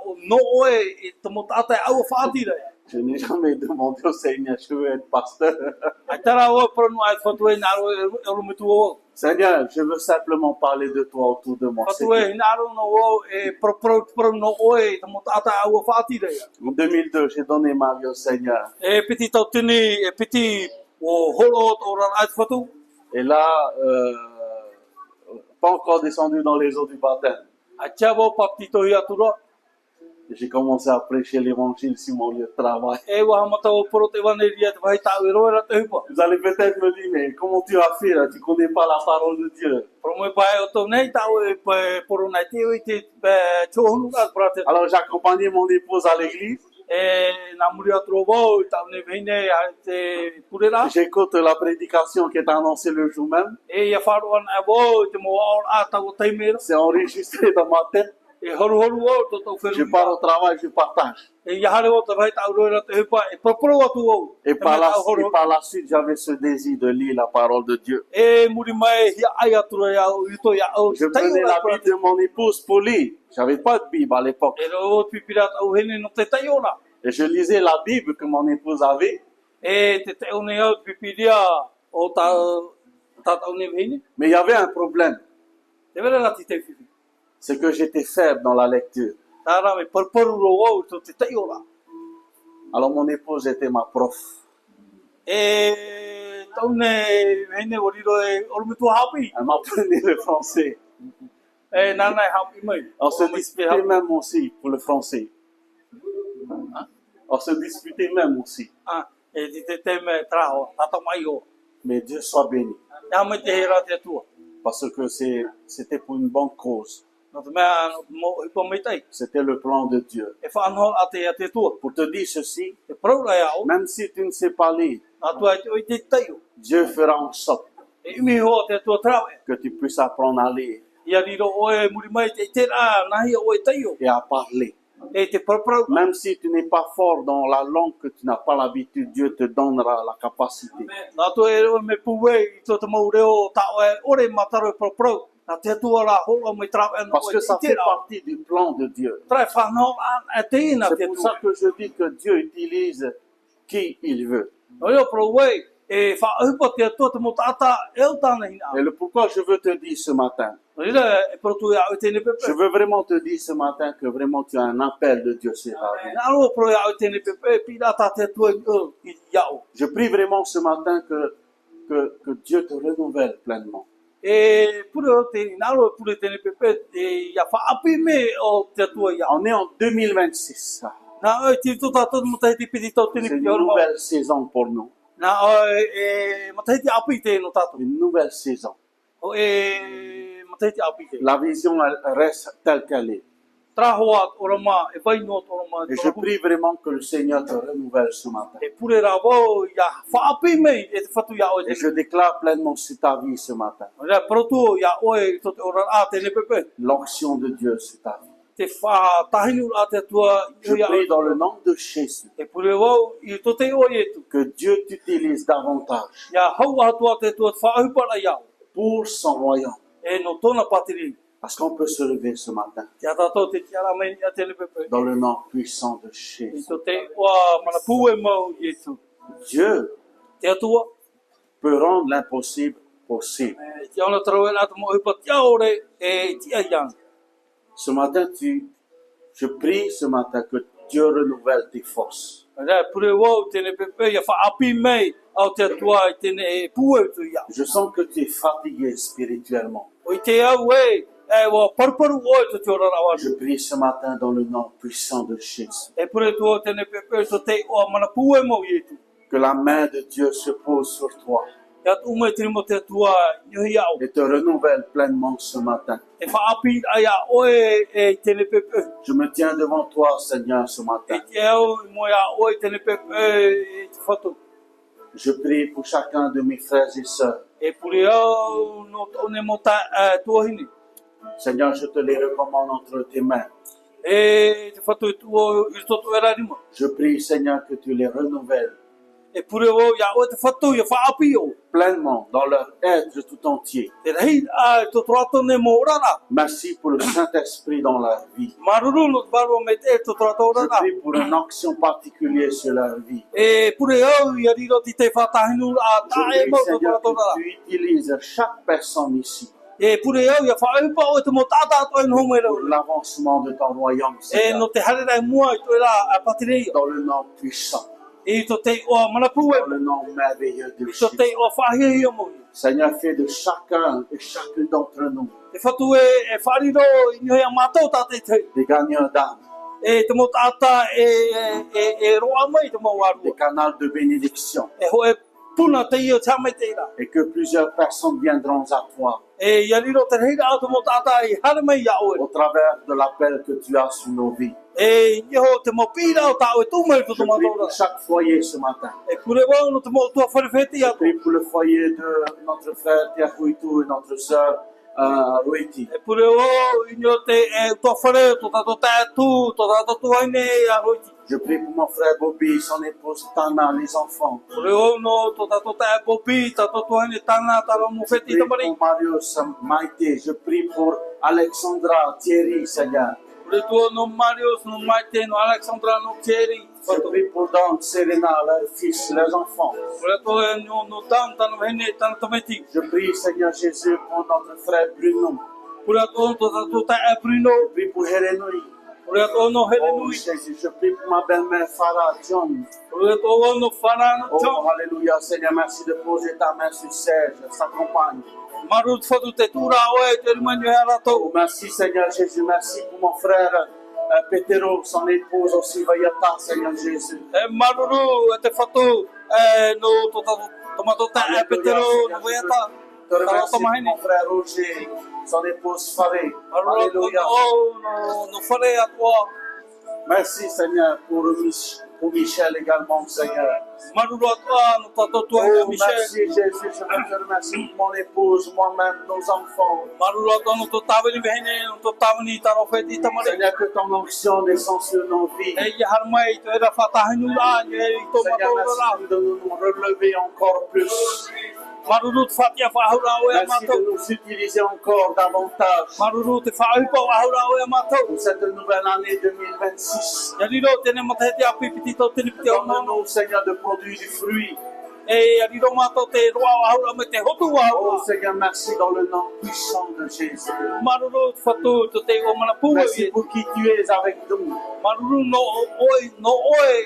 [SPEAKER 2] o no oe e te mo tata e au whaatira.
[SPEAKER 1] Je n'ai jamais demandé au Seigneur, je veux être pasteur.
[SPEAKER 2] Ai tara o prono ai whatu e naro e rumitu o.
[SPEAKER 1] Seigneur, je veux simplement parler de toi autour de moi. C'est
[SPEAKER 2] Whatu e
[SPEAKER 1] tout.
[SPEAKER 2] hina aro no o e prono oe e te mo tata e au whaatira.
[SPEAKER 1] En 2002, j'ai donné ma vie au Seigneur.
[SPEAKER 2] E piti tau tini, e piti o holo o rara ai whatu.
[SPEAKER 1] Et là, pas encore descendu dans les eaux du baptême.
[SPEAKER 2] Ai tia wo papti tohi atura.
[SPEAKER 1] J'ai commencé à prêcher l'évangile sur mon lieu de travail.
[SPEAKER 2] E wahamata o poro te waneria te vai tau e roera te hupa.
[SPEAKER 1] Vous allez peut-être me dire, mais comment tu as fait là? Tu connais pas la parole de Dieu.
[SPEAKER 2] Promo e pai o tau nei tau e poro nai te o i te tōhunu ka prate.
[SPEAKER 1] Alors j'ai accompagné mon épouse à l'église.
[SPEAKER 2] E nā muri atro wau, i tau ne veine a te purera.
[SPEAKER 1] J'écoute la prédication qui est annoncée le jour même.
[SPEAKER 2] E ia wharoan e wau, i te mo aor a tau o teimera.
[SPEAKER 1] C'est enregistré dans ma tête.
[SPEAKER 2] E horu horu wau, to tau
[SPEAKER 1] Je
[SPEAKER 2] wheru.
[SPEAKER 1] pars au travail, je partage.
[SPEAKER 2] E ia hare o te vai tau roera te hupa, e proporo atu wau.
[SPEAKER 1] Et
[SPEAKER 2] E me tau horu.
[SPEAKER 1] par la suite, j'avais ce désir de lire la parole de Dieu.
[SPEAKER 2] E muri mai, hia ai atura ia o, i to ia au.
[SPEAKER 1] Je prenais la Bible de mon épouse pour lire. J'avais pas de Bible à l'époque.
[SPEAKER 2] E ro o pipira tau hene no te tai ora.
[SPEAKER 1] Et je lisais la Bible que mon épouse avait.
[SPEAKER 2] E te te one au pipiria o tau ne veine.
[SPEAKER 1] Mais il y avait un problème.
[SPEAKER 2] Te vera rati te whiwhi.
[SPEAKER 1] C'est que j'étais faible dans la lecture.
[SPEAKER 2] Tāra me parparu ro wau to te tai ora.
[SPEAKER 1] Alors mon épouse était ma prof.
[SPEAKER 2] E tau ne veine o riro e orumitu hapi.
[SPEAKER 1] Elle m'apprenait le français.
[SPEAKER 2] E nana e hapi mai.
[SPEAKER 1] On se
[SPEAKER 2] O me
[SPEAKER 1] disputait
[SPEAKER 2] hapi.
[SPEAKER 1] même aussi pour le français. On se disputait même aussi.
[SPEAKER 2] Ah, e ti te te me traho, tata mai o.
[SPEAKER 1] Mais Dieu soit béni.
[SPEAKER 2] Ia me te hera te atua.
[SPEAKER 1] Parce que c'était pour une bonne cause.
[SPEAKER 2] No te mea mo hipa mai tai.
[SPEAKER 1] C'était le plan de Dieu.
[SPEAKER 2] E whanho a te atua.
[SPEAKER 1] Pour te dire ceci,
[SPEAKER 2] E praura e au.
[SPEAKER 1] même si tu ne sais pas lire,
[SPEAKER 2] Atua e te oi te tai o.
[SPEAKER 1] Dieu fera en sorte
[SPEAKER 2] E imi ho te atua trawe.
[SPEAKER 1] que tu puisses apprendre à lire
[SPEAKER 2] Ia riro o e muri mai te te rā nahi o e tai o.
[SPEAKER 1] et à parler.
[SPEAKER 2] E te praura.
[SPEAKER 1] Même si tu n'es pas fort dans la langue que tu n'as pas l'habitude, Dieu te donnera la capacité.
[SPEAKER 2] Nā to e o me puwe i tō te mau reo tau e ore mataro e praura. Nā te atua rā hoa mai trawe no
[SPEAKER 1] Parce
[SPEAKER 2] o
[SPEAKER 1] que
[SPEAKER 2] e
[SPEAKER 1] ça
[SPEAKER 2] te
[SPEAKER 1] fait
[SPEAKER 2] rā.
[SPEAKER 1] partie du plan de Dieu.
[SPEAKER 2] Trai whanho a te ina te
[SPEAKER 1] C'est pour ça
[SPEAKER 2] atua.
[SPEAKER 1] que je dis que Dieu utilise qui il veut.
[SPEAKER 2] No io prawe. E whaahupa te atua te mo tata e o tāna hina.
[SPEAKER 1] Et le pourquoi je veux te dire ce matin,
[SPEAKER 2] Rira e protu e au tēne pepe.
[SPEAKER 1] je veux vraiment te dire ce matin que vraiment tu as un appel de Dieu sur ta vie.
[SPEAKER 2] Nā roa pro e au tēne pepe, pira tā te atua i iau.
[SPEAKER 1] Je prie vraiment ce matin que Dieu te renouvelle pleinement.
[SPEAKER 2] E pure o te, nā roa pure tēne pepe, e ia whaapi me o te atua iau.
[SPEAKER 1] On est en 2026.
[SPEAKER 2] Nā oi, ti tō tātou matahiti piti tau tēne
[SPEAKER 1] C'est une
[SPEAKER 2] piti ora mau.
[SPEAKER 1] nouvelle saison pour nous.
[SPEAKER 2] Nā oi, e matahiti api te no tātou.
[SPEAKER 1] Une nouvelle saison.
[SPEAKER 2] O e matahiti api te.
[SPEAKER 1] La vision elle reste telle qu'elle est.
[SPEAKER 2] Trahoa ora mā, e vai no ora mā.
[SPEAKER 1] Et je prie vraiment que le Seigneur te renouvelle ce matin.
[SPEAKER 2] E pure rā wau, ia whaapi me e te whatu iau e
[SPEAKER 1] Et
[SPEAKER 2] te.
[SPEAKER 1] je déclare pleinement sur ta vie ce matin
[SPEAKER 2] Rā protu ia oe tō te ora a tēne pepe.
[SPEAKER 1] l'onction de Dieu sur ta vie.
[SPEAKER 2] Te whātahini ura a te atua
[SPEAKER 1] Je
[SPEAKER 2] i
[SPEAKER 1] prie dans
[SPEAKER 2] au.
[SPEAKER 1] le nom de Jésus
[SPEAKER 2] E pure wau, i tō te oe e tu.
[SPEAKER 1] que Dieu t'utilise davantage
[SPEAKER 2] Ia hau atua te tua te whaahupara iau.
[SPEAKER 1] pour son royaume.
[SPEAKER 2] E no tōna patiri.
[SPEAKER 1] Parce qu'on peut se lever ce matin
[SPEAKER 2] Te atato te tiara mai a tēne pepe.
[SPEAKER 1] dans le nom puissant de
[SPEAKER 2] I
[SPEAKER 1] Jésus.
[SPEAKER 2] tō te oa mana pūe mau i e tu.
[SPEAKER 1] Dieu
[SPEAKER 2] Te atua,
[SPEAKER 1] peut rendre l'impossible possible.
[SPEAKER 2] e te ona tarau e rāta mo hupa te aore e tia iang.
[SPEAKER 1] Ce matin, je prie ce matin que Dieu renouvelle tes forces.
[SPEAKER 2] Rā pure wau tēne pepe, ia whaapi mei au te atua I tene e pua tu ia.
[SPEAKER 1] Je sens que tu es fatigué spirituellement.
[SPEAKER 2] O I te au wa parparu o te te ora rawa.
[SPEAKER 1] Je prie ce matin dans le nom puissant de Jésus.
[SPEAKER 2] E pure tu o tene pepe to te o mana pua mo I tu.
[SPEAKER 1] Que la main de Dieu se pose sur toi
[SPEAKER 2] Ya tu mai tini mo te atua I au.
[SPEAKER 1] et te renouvelle pleinement ce matin.
[SPEAKER 2] E whaapi aya e tene pepe.
[SPEAKER 1] Je me tiens devant toi, Seigneur, ce
[SPEAKER 2] E
[SPEAKER 1] matin.
[SPEAKER 2] te au mo ia o tene pepe e te whatu.
[SPEAKER 1] Je prie pour chacun de mes frères et sœurs.
[SPEAKER 2] E pure au no one mo ta tuahini.
[SPEAKER 1] Seigneur, je te les recommande entre tes mains.
[SPEAKER 2] E te whatu tu o I toto era rima.
[SPEAKER 1] Je prie, Seigneur, que tu les renouvelles
[SPEAKER 2] E pure o ia o te whatu ia whaapi o.
[SPEAKER 1] pleinement dans leur être tout entier.
[SPEAKER 2] Te rei to trato ne mo rara.
[SPEAKER 1] Merci pour le Saint-Esprit dans leur vie.
[SPEAKER 2] Maruru no baro me te to trato
[SPEAKER 1] Je
[SPEAKER 2] rara.
[SPEAKER 1] prie pour une action particulière sur leur vie.
[SPEAKER 2] E pure au ia riro ti te whatahinu a
[SPEAKER 1] Je
[SPEAKER 2] tae
[SPEAKER 1] prie,
[SPEAKER 2] mo to
[SPEAKER 1] Seigneur,
[SPEAKER 2] trato rara.
[SPEAKER 1] que tu utilises chaque personne ici
[SPEAKER 2] E pure au ia whaipa o te mo tata to en homero.
[SPEAKER 1] pour l'avancement de ton royaume,
[SPEAKER 2] E
[SPEAKER 1] Seigneur,
[SPEAKER 2] no te harera mua I to era a patireia.
[SPEAKER 1] dans le nom puissant,
[SPEAKER 2] E to te o manapu e.
[SPEAKER 1] dans le nom merveilleux de
[SPEAKER 2] To te
[SPEAKER 1] Jésus.
[SPEAKER 2] o whahia mo.
[SPEAKER 1] Seigneur, fais de chacun et chacune d'entre nous
[SPEAKER 2] Te whatu e whariro I nio ia mātou tate te.
[SPEAKER 1] des gagnants d'âme,
[SPEAKER 2] E te mo tata e roa mai te mo
[SPEAKER 1] des
[SPEAKER 2] waru.
[SPEAKER 1] canaux de bénédiction,
[SPEAKER 2] E ho e puna te ia tama te ira.
[SPEAKER 1] et que plusieurs personnes viendront à toi
[SPEAKER 2] E ia riro te reira au te mo tata I hara mai ia oe.
[SPEAKER 1] au travers de l'appel que tu as sur nos vies.
[SPEAKER 2] E iho te mo pira o tau e tūmai
[SPEAKER 1] Je
[SPEAKER 2] tutu
[SPEAKER 1] prie
[SPEAKER 2] mātou
[SPEAKER 1] pour chaque foyer ce matin.
[SPEAKER 2] E kure wau no te mo tua wharewheti
[SPEAKER 1] Je
[SPEAKER 2] atu.
[SPEAKER 1] prie pour le foyer de notre frère Tia Huitu et notre sœur Ruiti.
[SPEAKER 2] E kure wau inyo te tua whare to tato tātu, to tato tuaine a roiti.
[SPEAKER 1] Je prie pour mon frère Bobby, son épouse Tana, les enfants.
[SPEAKER 2] Kure wau no to tato tā popi, tato tuaine tana, taro mo
[SPEAKER 1] Je
[SPEAKER 2] wheti
[SPEAKER 1] prie
[SPEAKER 2] tamari.
[SPEAKER 1] pour Marius Maïté. Je prie pour Alexandra, Thierry, Seigneur.
[SPEAKER 2] Kure tua no Marius, no Maite, no Alexandra, no Thierry.
[SPEAKER 1] Je prie pour Don, Serena, leurs fils, leurs enfants.
[SPEAKER 2] Kure tua no Dan, tano hene, tano tameti.
[SPEAKER 1] Je prie, Seigneur Jésus, pour notre frère Bruno.
[SPEAKER 2] Kure tua to tato tā Bruno.
[SPEAKER 1] Je prie pour Hérénoï.
[SPEAKER 2] Kure tua no
[SPEAKER 1] Oh
[SPEAKER 2] Herenui.
[SPEAKER 1] Jésus, je prie pour ma belle-mère Farah John.
[SPEAKER 2] Kure tua no Whara no
[SPEAKER 1] Oh,
[SPEAKER 2] John.
[SPEAKER 1] alléluia, Seigneur, merci de poser ta main sur Serge, sa compagne.
[SPEAKER 2] Maru te whatu te tūra oe, te rimanyo hea ratou.
[SPEAKER 1] Oh, merci, Seigneur Jésus, merci pour mon frère Petero, son épouse aussi, Vayata, Seigneur Jésus.
[SPEAKER 2] E maruru e te whatu no tomato te e petero no weata.
[SPEAKER 1] Je te
[SPEAKER 2] Tara
[SPEAKER 1] remercie pour
[SPEAKER 2] tamahine.
[SPEAKER 1] mon frère Roger, son épouse Faré.
[SPEAKER 2] Maruru
[SPEAKER 1] Alléluia.
[SPEAKER 2] no whare atua.
[SPEAKER 1] Merci, Seigneur, pour Michel également, Seigneur.
[SPEAKER 2] Maruru atua no tato tua
[SPEAKER 1] Oh,
[SPEAKER 2] e Michel.
[SPEAKER 1] merci, Jésus, je te remercie pour mon épouse, moi-même, nos enfants.
[SPEAKER 2] Maruru atua no to tawini vehene, no to tawini taro wheti tamare.
[SPEAKER 1] Seigneur, que ton onction descend sur nos vies.
[SPEAKER 2] E ia harmai to era whatahinu la, e i to
[SPEAKER 1] Seigneur,
[SPEAKER 2] matou la.
[SPEAKER 1] merci de nous relever encore plus.
[SPEAKER 2] Maruru te whatia whahura oe a
[SPEAKER 1] Merci de
[SPEAKER 2] matou.
[SPEAKER 1] nous utiliser encore davantage
[SPEAKER 2] Maruru te whaupa wahura oe a matou.
[SPEAKER 1] pour cette nouvelle année 2026.
[SPEAKER 2] Ia riro tene mataheti a pipiti tau tene piti au nono.
[SPEAKER 1] Donne-nous, Seigneur, de produire du fruit.
[SPEAKER 2] E ia riro matou te roa wahura me te hotu
[SPEAKER 1] Oh,
[SPEAKER 2] wahura.
[SPEAKER 1] Seigneur, merci dans le nom puissant de Jésus.
[SPEAKER 2] Maruru te whatu to te o mana pua
[SPEAKER 1] Merci
[SPEAKER 2] i.
[SPEAKER 1] pour qui tu es avec nous.
[SPEAKER 2] Maruru no oe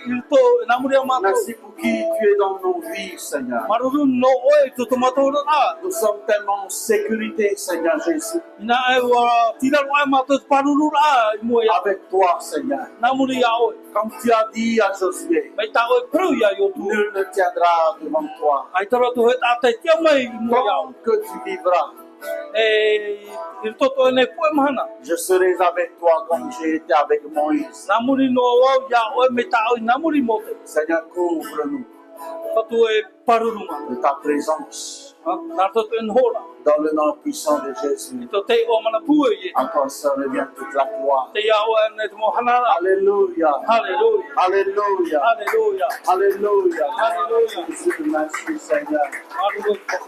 [SPEAKER 2] i to namuri a matou.
[SPEAKER 1] Merci pour qui tu es dans nos vies, Seigneur.
[SPEAKER 2] Maruru no oe to to matou rana.
[SPEAKER 1] Nous sommes tellement en sécurité, Seigneur Jésus.
[SPEAKER 2] Ina e wa tira roa matou te paruru ra i mua ia.
[SPEAKER 1] Avec toi, Seigneur.
[SPEAKER 2] Namuri a oe.
[SPEAKER 1] Comme tu as dit à Josué,
[SPEAKER 2] Mai ta oe pru ia i o tu.
[SPEAKER 1] nul ne tiendra devant toi.
[SPEAKER 2] Ai tara tu he tātai tia mai i mua ia.
[SPEAKER 1] Tant que tu vivras,
[SPEAKER 2] E i toto e ne pue mahana.
[SPEAKER 1] je serai avec toi comme j'ai été avec Moïse.
[SPEAKER 2] Namuri no wau ia oe me ta oe namuri mo te.
[SPEAKER 1] Seigneur, couvre-nous
[SPEAKER 2] Tatu e paruru ma.
[SPEAKER 1] de ta présence.
[SPEAKER 2] Nā toto e nhora.
[SPEAKER 1] Dans le nom puissant de Jésus.
[SPEAKER 2] I to te o mana pua i e.
[SPEAKER 1] À toi seul revient toute la gloire.
[SPEAKER 2] Te ia oe ne te mo hanara.
[SPEAKER 1] Alléluia.
[SPEAKER 2] Halleluja.
[SPEAKER 1] Alléluia.
[SPEAKER 2] Halleluja.
[SPEAKER 1] Alléluia.
[SPEAKER 2] Alléluia.
[SPEAKER 1] Jésus, merci Seigneur.
[SPEAKER 2] Halleluja.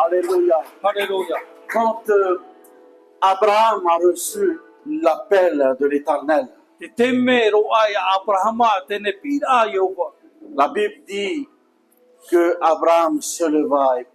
[SPEAKER 1] Alléluia.
[SPEAKER 2] Halleluja.
[SPEAKER 1] Quand Abraham a reçu l'appel de l'Éternel,
[SPEAKER 2] Te teme roa ia Abrahama tene pira a Yehova.
[SPEAKER 1] la Bible dit que Abraham se leva et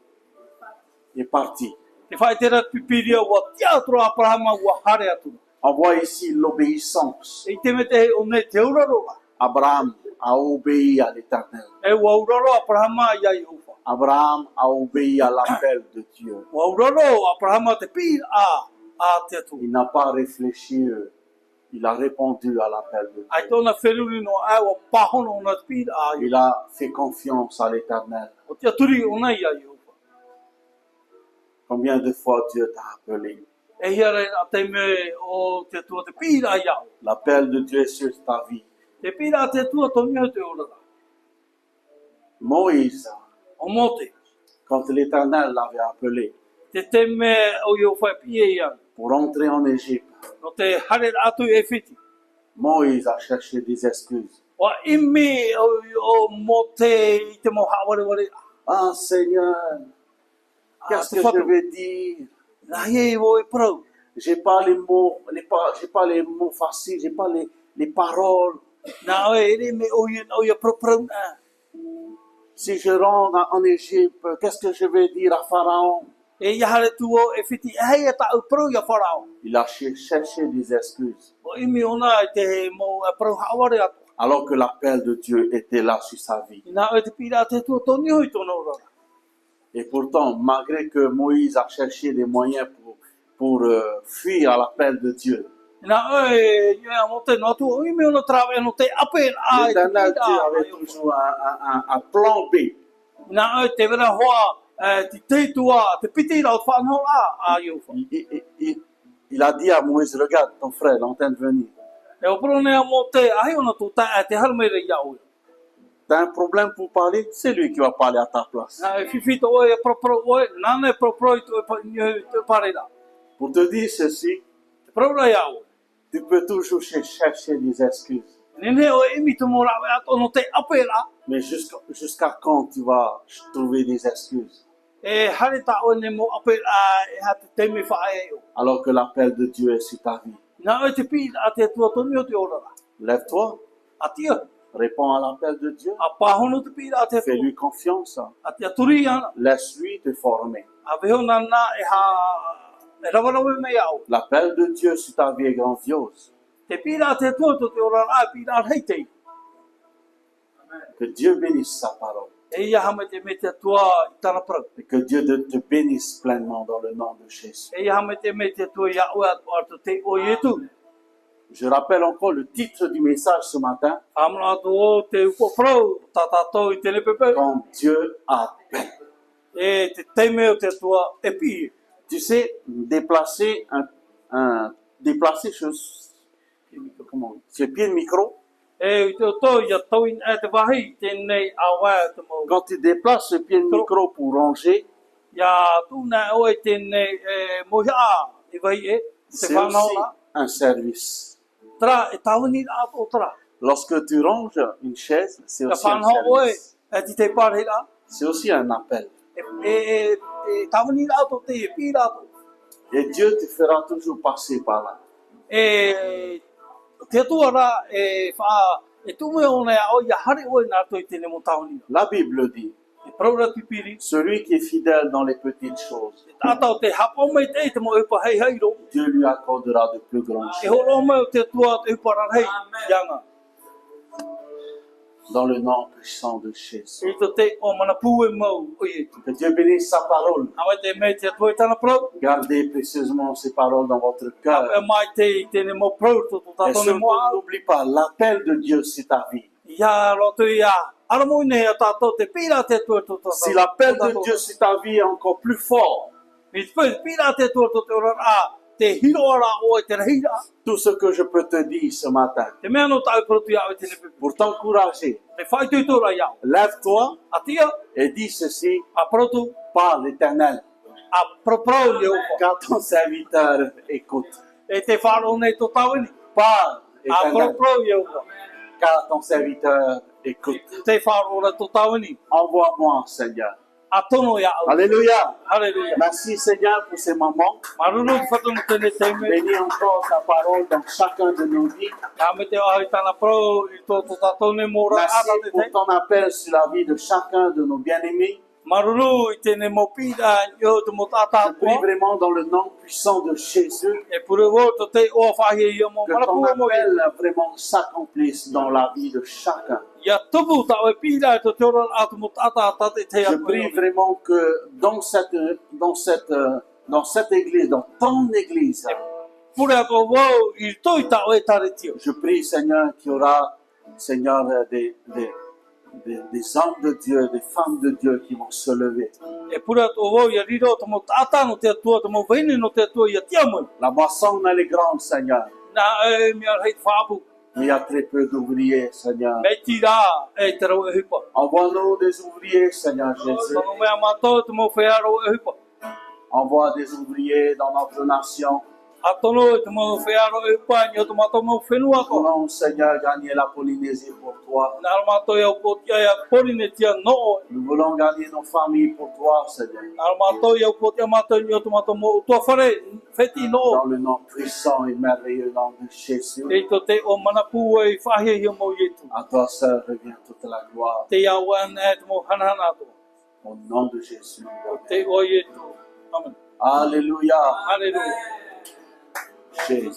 [SPEAKER 1] est parti.
[SPEAKER 2] Te whae tera pipiria ua teatro Abrahama ua hare atu.
[SPEAKER 1] On voit ici l'obéissance.
[SPEAKER 2] E te me te o ne te uraroa.
[SPEAKER 1] Abraham a obéi à l'Éternel.
[SPEAKER 2] E ua uraro Abrahama ia Yehova.
[SPEAKER 1] Abraham a obéi à l'appel de Dieu.
[SPEAKER 2] Wa uraro Abraham te pi a te tu.
[SPEAKER 1] Il n'a pas réfléchi, il a répondu à l'appel de
[SPEAKER 2] Ai
[SPEAKER 1] Dieu.
[SPEAKER 2] tona wheruri no ai wa pahono ona te pi a
[SPEAKER 1] Il a fait confiance à l'Éternel.
[SPEAKER 2] o te aturi ona ia i upa.
[SPEAKER 1] Combien de fois Dieu t'a appelé?
[SPEAKER 2] E hiare a te me o te tua te pi a iau.
[SPEAKER 1] L'appel de Dieu sur ta vie.
[SPEAKER 2] Te pi a te tua to mio te ora.
[SPEAKER 1] Moïse,
[SPEAKER 2] O mote.
[SPEAKER 1] quand l'Éternel l'avait appelé
[SPEAKER 2] Te me o yo whai pi e ia.
[SPEAKER 1] pour entrer en Égypte,
[SPEAKER 2] No te hare atu e whiti.
[SPEAKER 1] Moïse a cherché des excuses.
[SPEAKER 2] Wa imi o mote i te mo haware ware.
[SPEAKER 1] Ah Seigneur, qu'est-ce que je vais dire?
[SPEAKER 2] Na ye wo e pro.
[SPEAKER 1] J'ai pas les mots, j'ai pas les mots faciles, j'ai pas les paroles.
[SPEAKER 2] Na e ere me o ia pro pro na.
[SPEAKER 1] Si je rentre en Égypte, qu'est-ce que je vais dire à Pharaon?
[SPEAKER 2] E ia hare tu o e whiti e hei e ta au pro ia wharao.
[SPEAKER 1] Il a cherché des excuses,
[SPEAKER 2] O imi ona e te mo e pro haware atu.
[SPEAKER 1] alors que l'appel de Dieu était là sur sa vie.
[SPEAKER 2] Nā e te pira te tua toni hoi tōna ora.
[SPEAKER 1] Et pourtant, malgré que Moïse a cherché des moyens pour fuir à l'appel de Dieu,
[SPEAKER 2] Nā e ia mo te nā tua imi ona trawe no te ape a e te
[SPEAKER 1] l'Éternel Dieu
[SPEAKER 2] pira.
[SPEAKER 1] avait toujours un plan B.
[SPEAKER 2] Nā e te vera hoa te te tua, te piti rau whanau a iuwha.
[SPEAKER 1] Il a dit à Moïse, regarde ton frère, il est en train de venir.
[SPEAKER 2] E o prone a mo te ahi ona tō ta e te harmeire iau.
[SPEAKER 1] T'as un problème pour parler, c'est lui qui va parler à ta place.
[SPEAKER 2] Nā e whiwhito oe e propro oe, nāne propro i te parera.
[SPEAKER 1] Pour te dire ceci,
[SPEAKER 2] Te praura iau.
[SPEAKER 1] tu peux toujours chercher des excuses.
[SPEAKER 2] Nene o imi te mo rawe ato no te ape ra.
[SPEAKER 1] Mais jusqu'à quand tu vas trouver des excuses?
[SPEAKER 2] E hare ta o ne mo ape ra e ha te teme whae eo.
[SPEAKER 1] Alors que l'appel de Dieu est sur ta vie.
[SPEAKER 2] Nā e te pira a te tua toni o te ora.
[SPEAKER 1] Lève-toi,
[SPEAKER 2] A tia,
[SPEAKER 1] réponds à l'appel de Dieu.
[SPEAKER 2] a pahono te pira a te tua.
[SPEAKER 1] Fais-lui confiance.
[SPEAKER 2] A te aturi ana.
[SPEAKER 1] Laisse-lui te former.
[SPEAKER 2] A veho nana e ha e rawarawe me au.
[SPEAKER 1] L'appel de Dieu sur ta vie est grandiose.
[SPEAKER 2] Te pira a te tua to te ora a pira a heitei.
[SPEAKER 1] Que Dieu bénisse sa parole.
[SPEAKER 2] E ia hame te me te tua i tana prau.
[SPEAKER 1] Et que Dieu te bénisse pleinement dans le nom de Jésus.
[SPEAKER 2] E ia hame te me te tua ia ua atu te o ietu.
[SPEAKER 1] Je rappelle encore le titre du message ce matin.
[SPEAKER 2] Amana atu o te upo prau, tatatou i tene pepe.
[SPEAKER 1] Quand Dieu appelle.
[SPEAKER 2] E te teime o te tua e pi.
[SPEAKER 1] Tu sais, déplacer déplacer ce pied de micro.
[SPEAKER 2] E i te oto ia tauin e te wahi tēnei awa te mo.
[SPEAKER 1] Quand tu déplaces ce pied de micro pour ranger,
[SPEAKER 2] Ia tūna oe tēnei mohi a i wahi e. Te
[SPEAKER 1] c'est
[SPEAKER 2] whanau
[SPEAKER 1] aussi
[SPEAKER 2] la.
[SPEAKER 1] un service.
[SPEAKER 2] Tra, e tawani a o tra.
[SPEAKER 1] Lorsque tu ranges une chaise, c'est
[SPEAKER 2] Te
[SPEAKER 1] aussi un
[SPEAKER 2] whanau oe,
[SPEAKER 1] service.
[SPEAKER 2] e ti te pare la.
[SPEAKER 1] C'est aussi un appel.
[SPEAKER 2] E tawani a to te e pi la to.
[SPEAKER 1] Et Dieu te fera toujours passer par là.
[SPEAKER 2] E te tua ra e wha, e tume o nei a o ia hare oe nā toi tēne mo tawani.
[SPEAKER 1] La Bible dit,
[SPEAKER 2] E praura pipiri.
[SPEAKER 1] celui qui est fidèle dans les petites choses,
[SPEAKER 2] Tātau te hapa mai te mo upa hei hei ro.
[SPEAKER 1] Dieu lui accordera de plus grandes
[SPEAKER 2] E
[SPEAKER 1] choses.
[SPEAKER 2] horo mai o te tua te upa rar hei. Ianga.
[SPEAKER 1] Dans le nom puissant de Jésus.
[SPEAKER 2] E to te o mana pū e mau o ietu.
[SPEAKER 1] Que Dieu bénisse sa parole.
[SPEAKER 2] Awe te me te tua i tana prau.
[SPEAKER 1] Gardez précieusement ces paroles dans votre
[SPEAKER 2] E
[SPEAKER 1] cœur.
[SPEAKER 2] mai te i tēne mo prau to
[SPEAKER 1] Et
[SPEAKER 2] tātou ne
[SPEAKER 1] surtout,
[SPEAKER 2] mo au.
[SPEAKER 1] n'oublie pas l'appel de Dieu sur ta vie.
[SPEAKER 2] Ia roto ia. Ara mo nei a tātou te pira te tua to tātou.
[SPEAKER 1] Si l'appel de Dieu sur ta vie est encore plus fort,
[SPEAKER 2] Mi te pira te tua to te ora a. Te hiro ara o e te rehira.
[SPEAKER 1] tout ce que je peux te dire ce matin,
[SPEAKER 2] Te mea no tau protu ia o tēne pepe.
[SPEAKER 1] pour t'encourager,
[SPEAKER 2] Te whai tui tōra iau.
[SPEAKER 1] lève-toi
[SPEAKER 2] A tia,
[SPEAKER 1] et dis ceci
[SPEAKER 2] a protu,
[SPEAKER 1] par l'Éternel,
[SPEAKER 2] a proprau le upa.
[SPEAKER 1] car ton serviteur écoute.
[SPEAKER 2] E te wharo nei tō tauini.
[SPEAKER 1] Par
[SPEAKER 2] A
[SPEAKER 1] l'Éternel,
[SPEAKER 2] proprau le upa.
[SPEAKER 1] car ton serviteur écoute.
[SPEAKER 2] Te wharo nei tō tauini.
[SPEAKER 1] Envoie-moi, Seigneur.
[SPEAKER 2] A tono ia au.
[SPEAKER 1] Alléluia.
[SPEAKER 2] Halleluja.
[SPEAKER 1] Merci, Seigneur, pour ces moments.
[SPEAKER 2] Marunu whatunu tēne teime.
[SPEAKER 1] Bénis encore ta parole dans chacun de nos vies.
[SPEAKER 2] Ka me te ahi tana pro i tō tātou ne mōra
[SPEAKER 1] Merci
[SPEAKER 2] ara te
[SPEAKER 1] pour
[SPEAKER 2] te.
[SPEAKER 1] ton appel sur la vie de chacun de nos bien-aimés.
[SPEAKER 2] Marulu i tēne mopira yo te mo tata
[SPEAKER 1] Je prie
[SPEAKER 2] ko.
[SPEAKER 1] vraiment dans le nom puissant de Jésus
[SPEAKER 2] E pure wo to te o whahi i mo
[SPEAKER 1] que ton
[SPEAKER 2] marapu mo i.
[SPEAKER 1] appel vraiment s'accomplisse dans la vie de chacun.
[SPEAKER 2] Ia tupu ta o pira e to te ora atu mo tata tate te
[SPEAKER 1] Je
[SPEAKER 2] aku
[SPEAKER 1] prie
[SPEAKER 2] i.
[SPEAKER 1] vraiment que dans cette église, dans ton église,
[SPEAKER 2] Pure ako wo i toi ta o e tare tio.
[SPEAKER 1] je prie, Seigneur, qu'il y aura, Seigneur, des hommes de Dieu, des femmes de Dieu qui vont se lever.
[SPEAKER 2] E pure ako wo ia riro to mo tata no te atua, to mo veine no te atua ia tia mo.
[SPEAKER 1] La moisson, elle est grande, Seigneur,
[SPEAKER 2] Na e mi ar hei whaapu.
[SPEAKER 1] mais il y a très peu d'ouvriers, Seigneur.
[SPEAKER 2] Me tira e te rau e hipa.
[SPEAKER 1] Envoie-nous des ouvriers, Seigneur Jésus.
[SPEAKER 2] Tono mea mātou te mo whearo e hipa.
[SPEAKER 1] Envoie des ouvriers dans notre nation.
[SPEAKER 2] A tono te mo whearo e hipa, nio te mātou mo whenua
[SPEAKER 1] Nous
[SPEAKER 2] ko.
[SPEAKER 1] voulons, Seigneur, gagner la Polynésie pour toi.
[SPEAKER 2] Nā mātou iau potia ia porine tia no.
[SPEAKER 1] Nous voulons gagner nos familles pour toi, Seigneur.
[SPEAKER 2] Nā mātou iau potia mātou nio te mātou mo utua whare, wheti no.
[SPEAKER 1] Dans le nom puissant et merveilleux nom de Jésus.
[SPEAKER 2] E to te o manapu e whahia hia mo ietu.
[SPEAKER 1] À toi seul revient toute la gloire.
[SPEAKER 2] Te iauan e te mo hanahana to.
[SPEAKER 1] Au nom de Jésus.
[SPEAKER 2] Te o ietu. Amen.
[SPEAKER 1] Alléluia.
[SPEAKER 2] Hallelujah.
[SPEAKER 1] Jésus.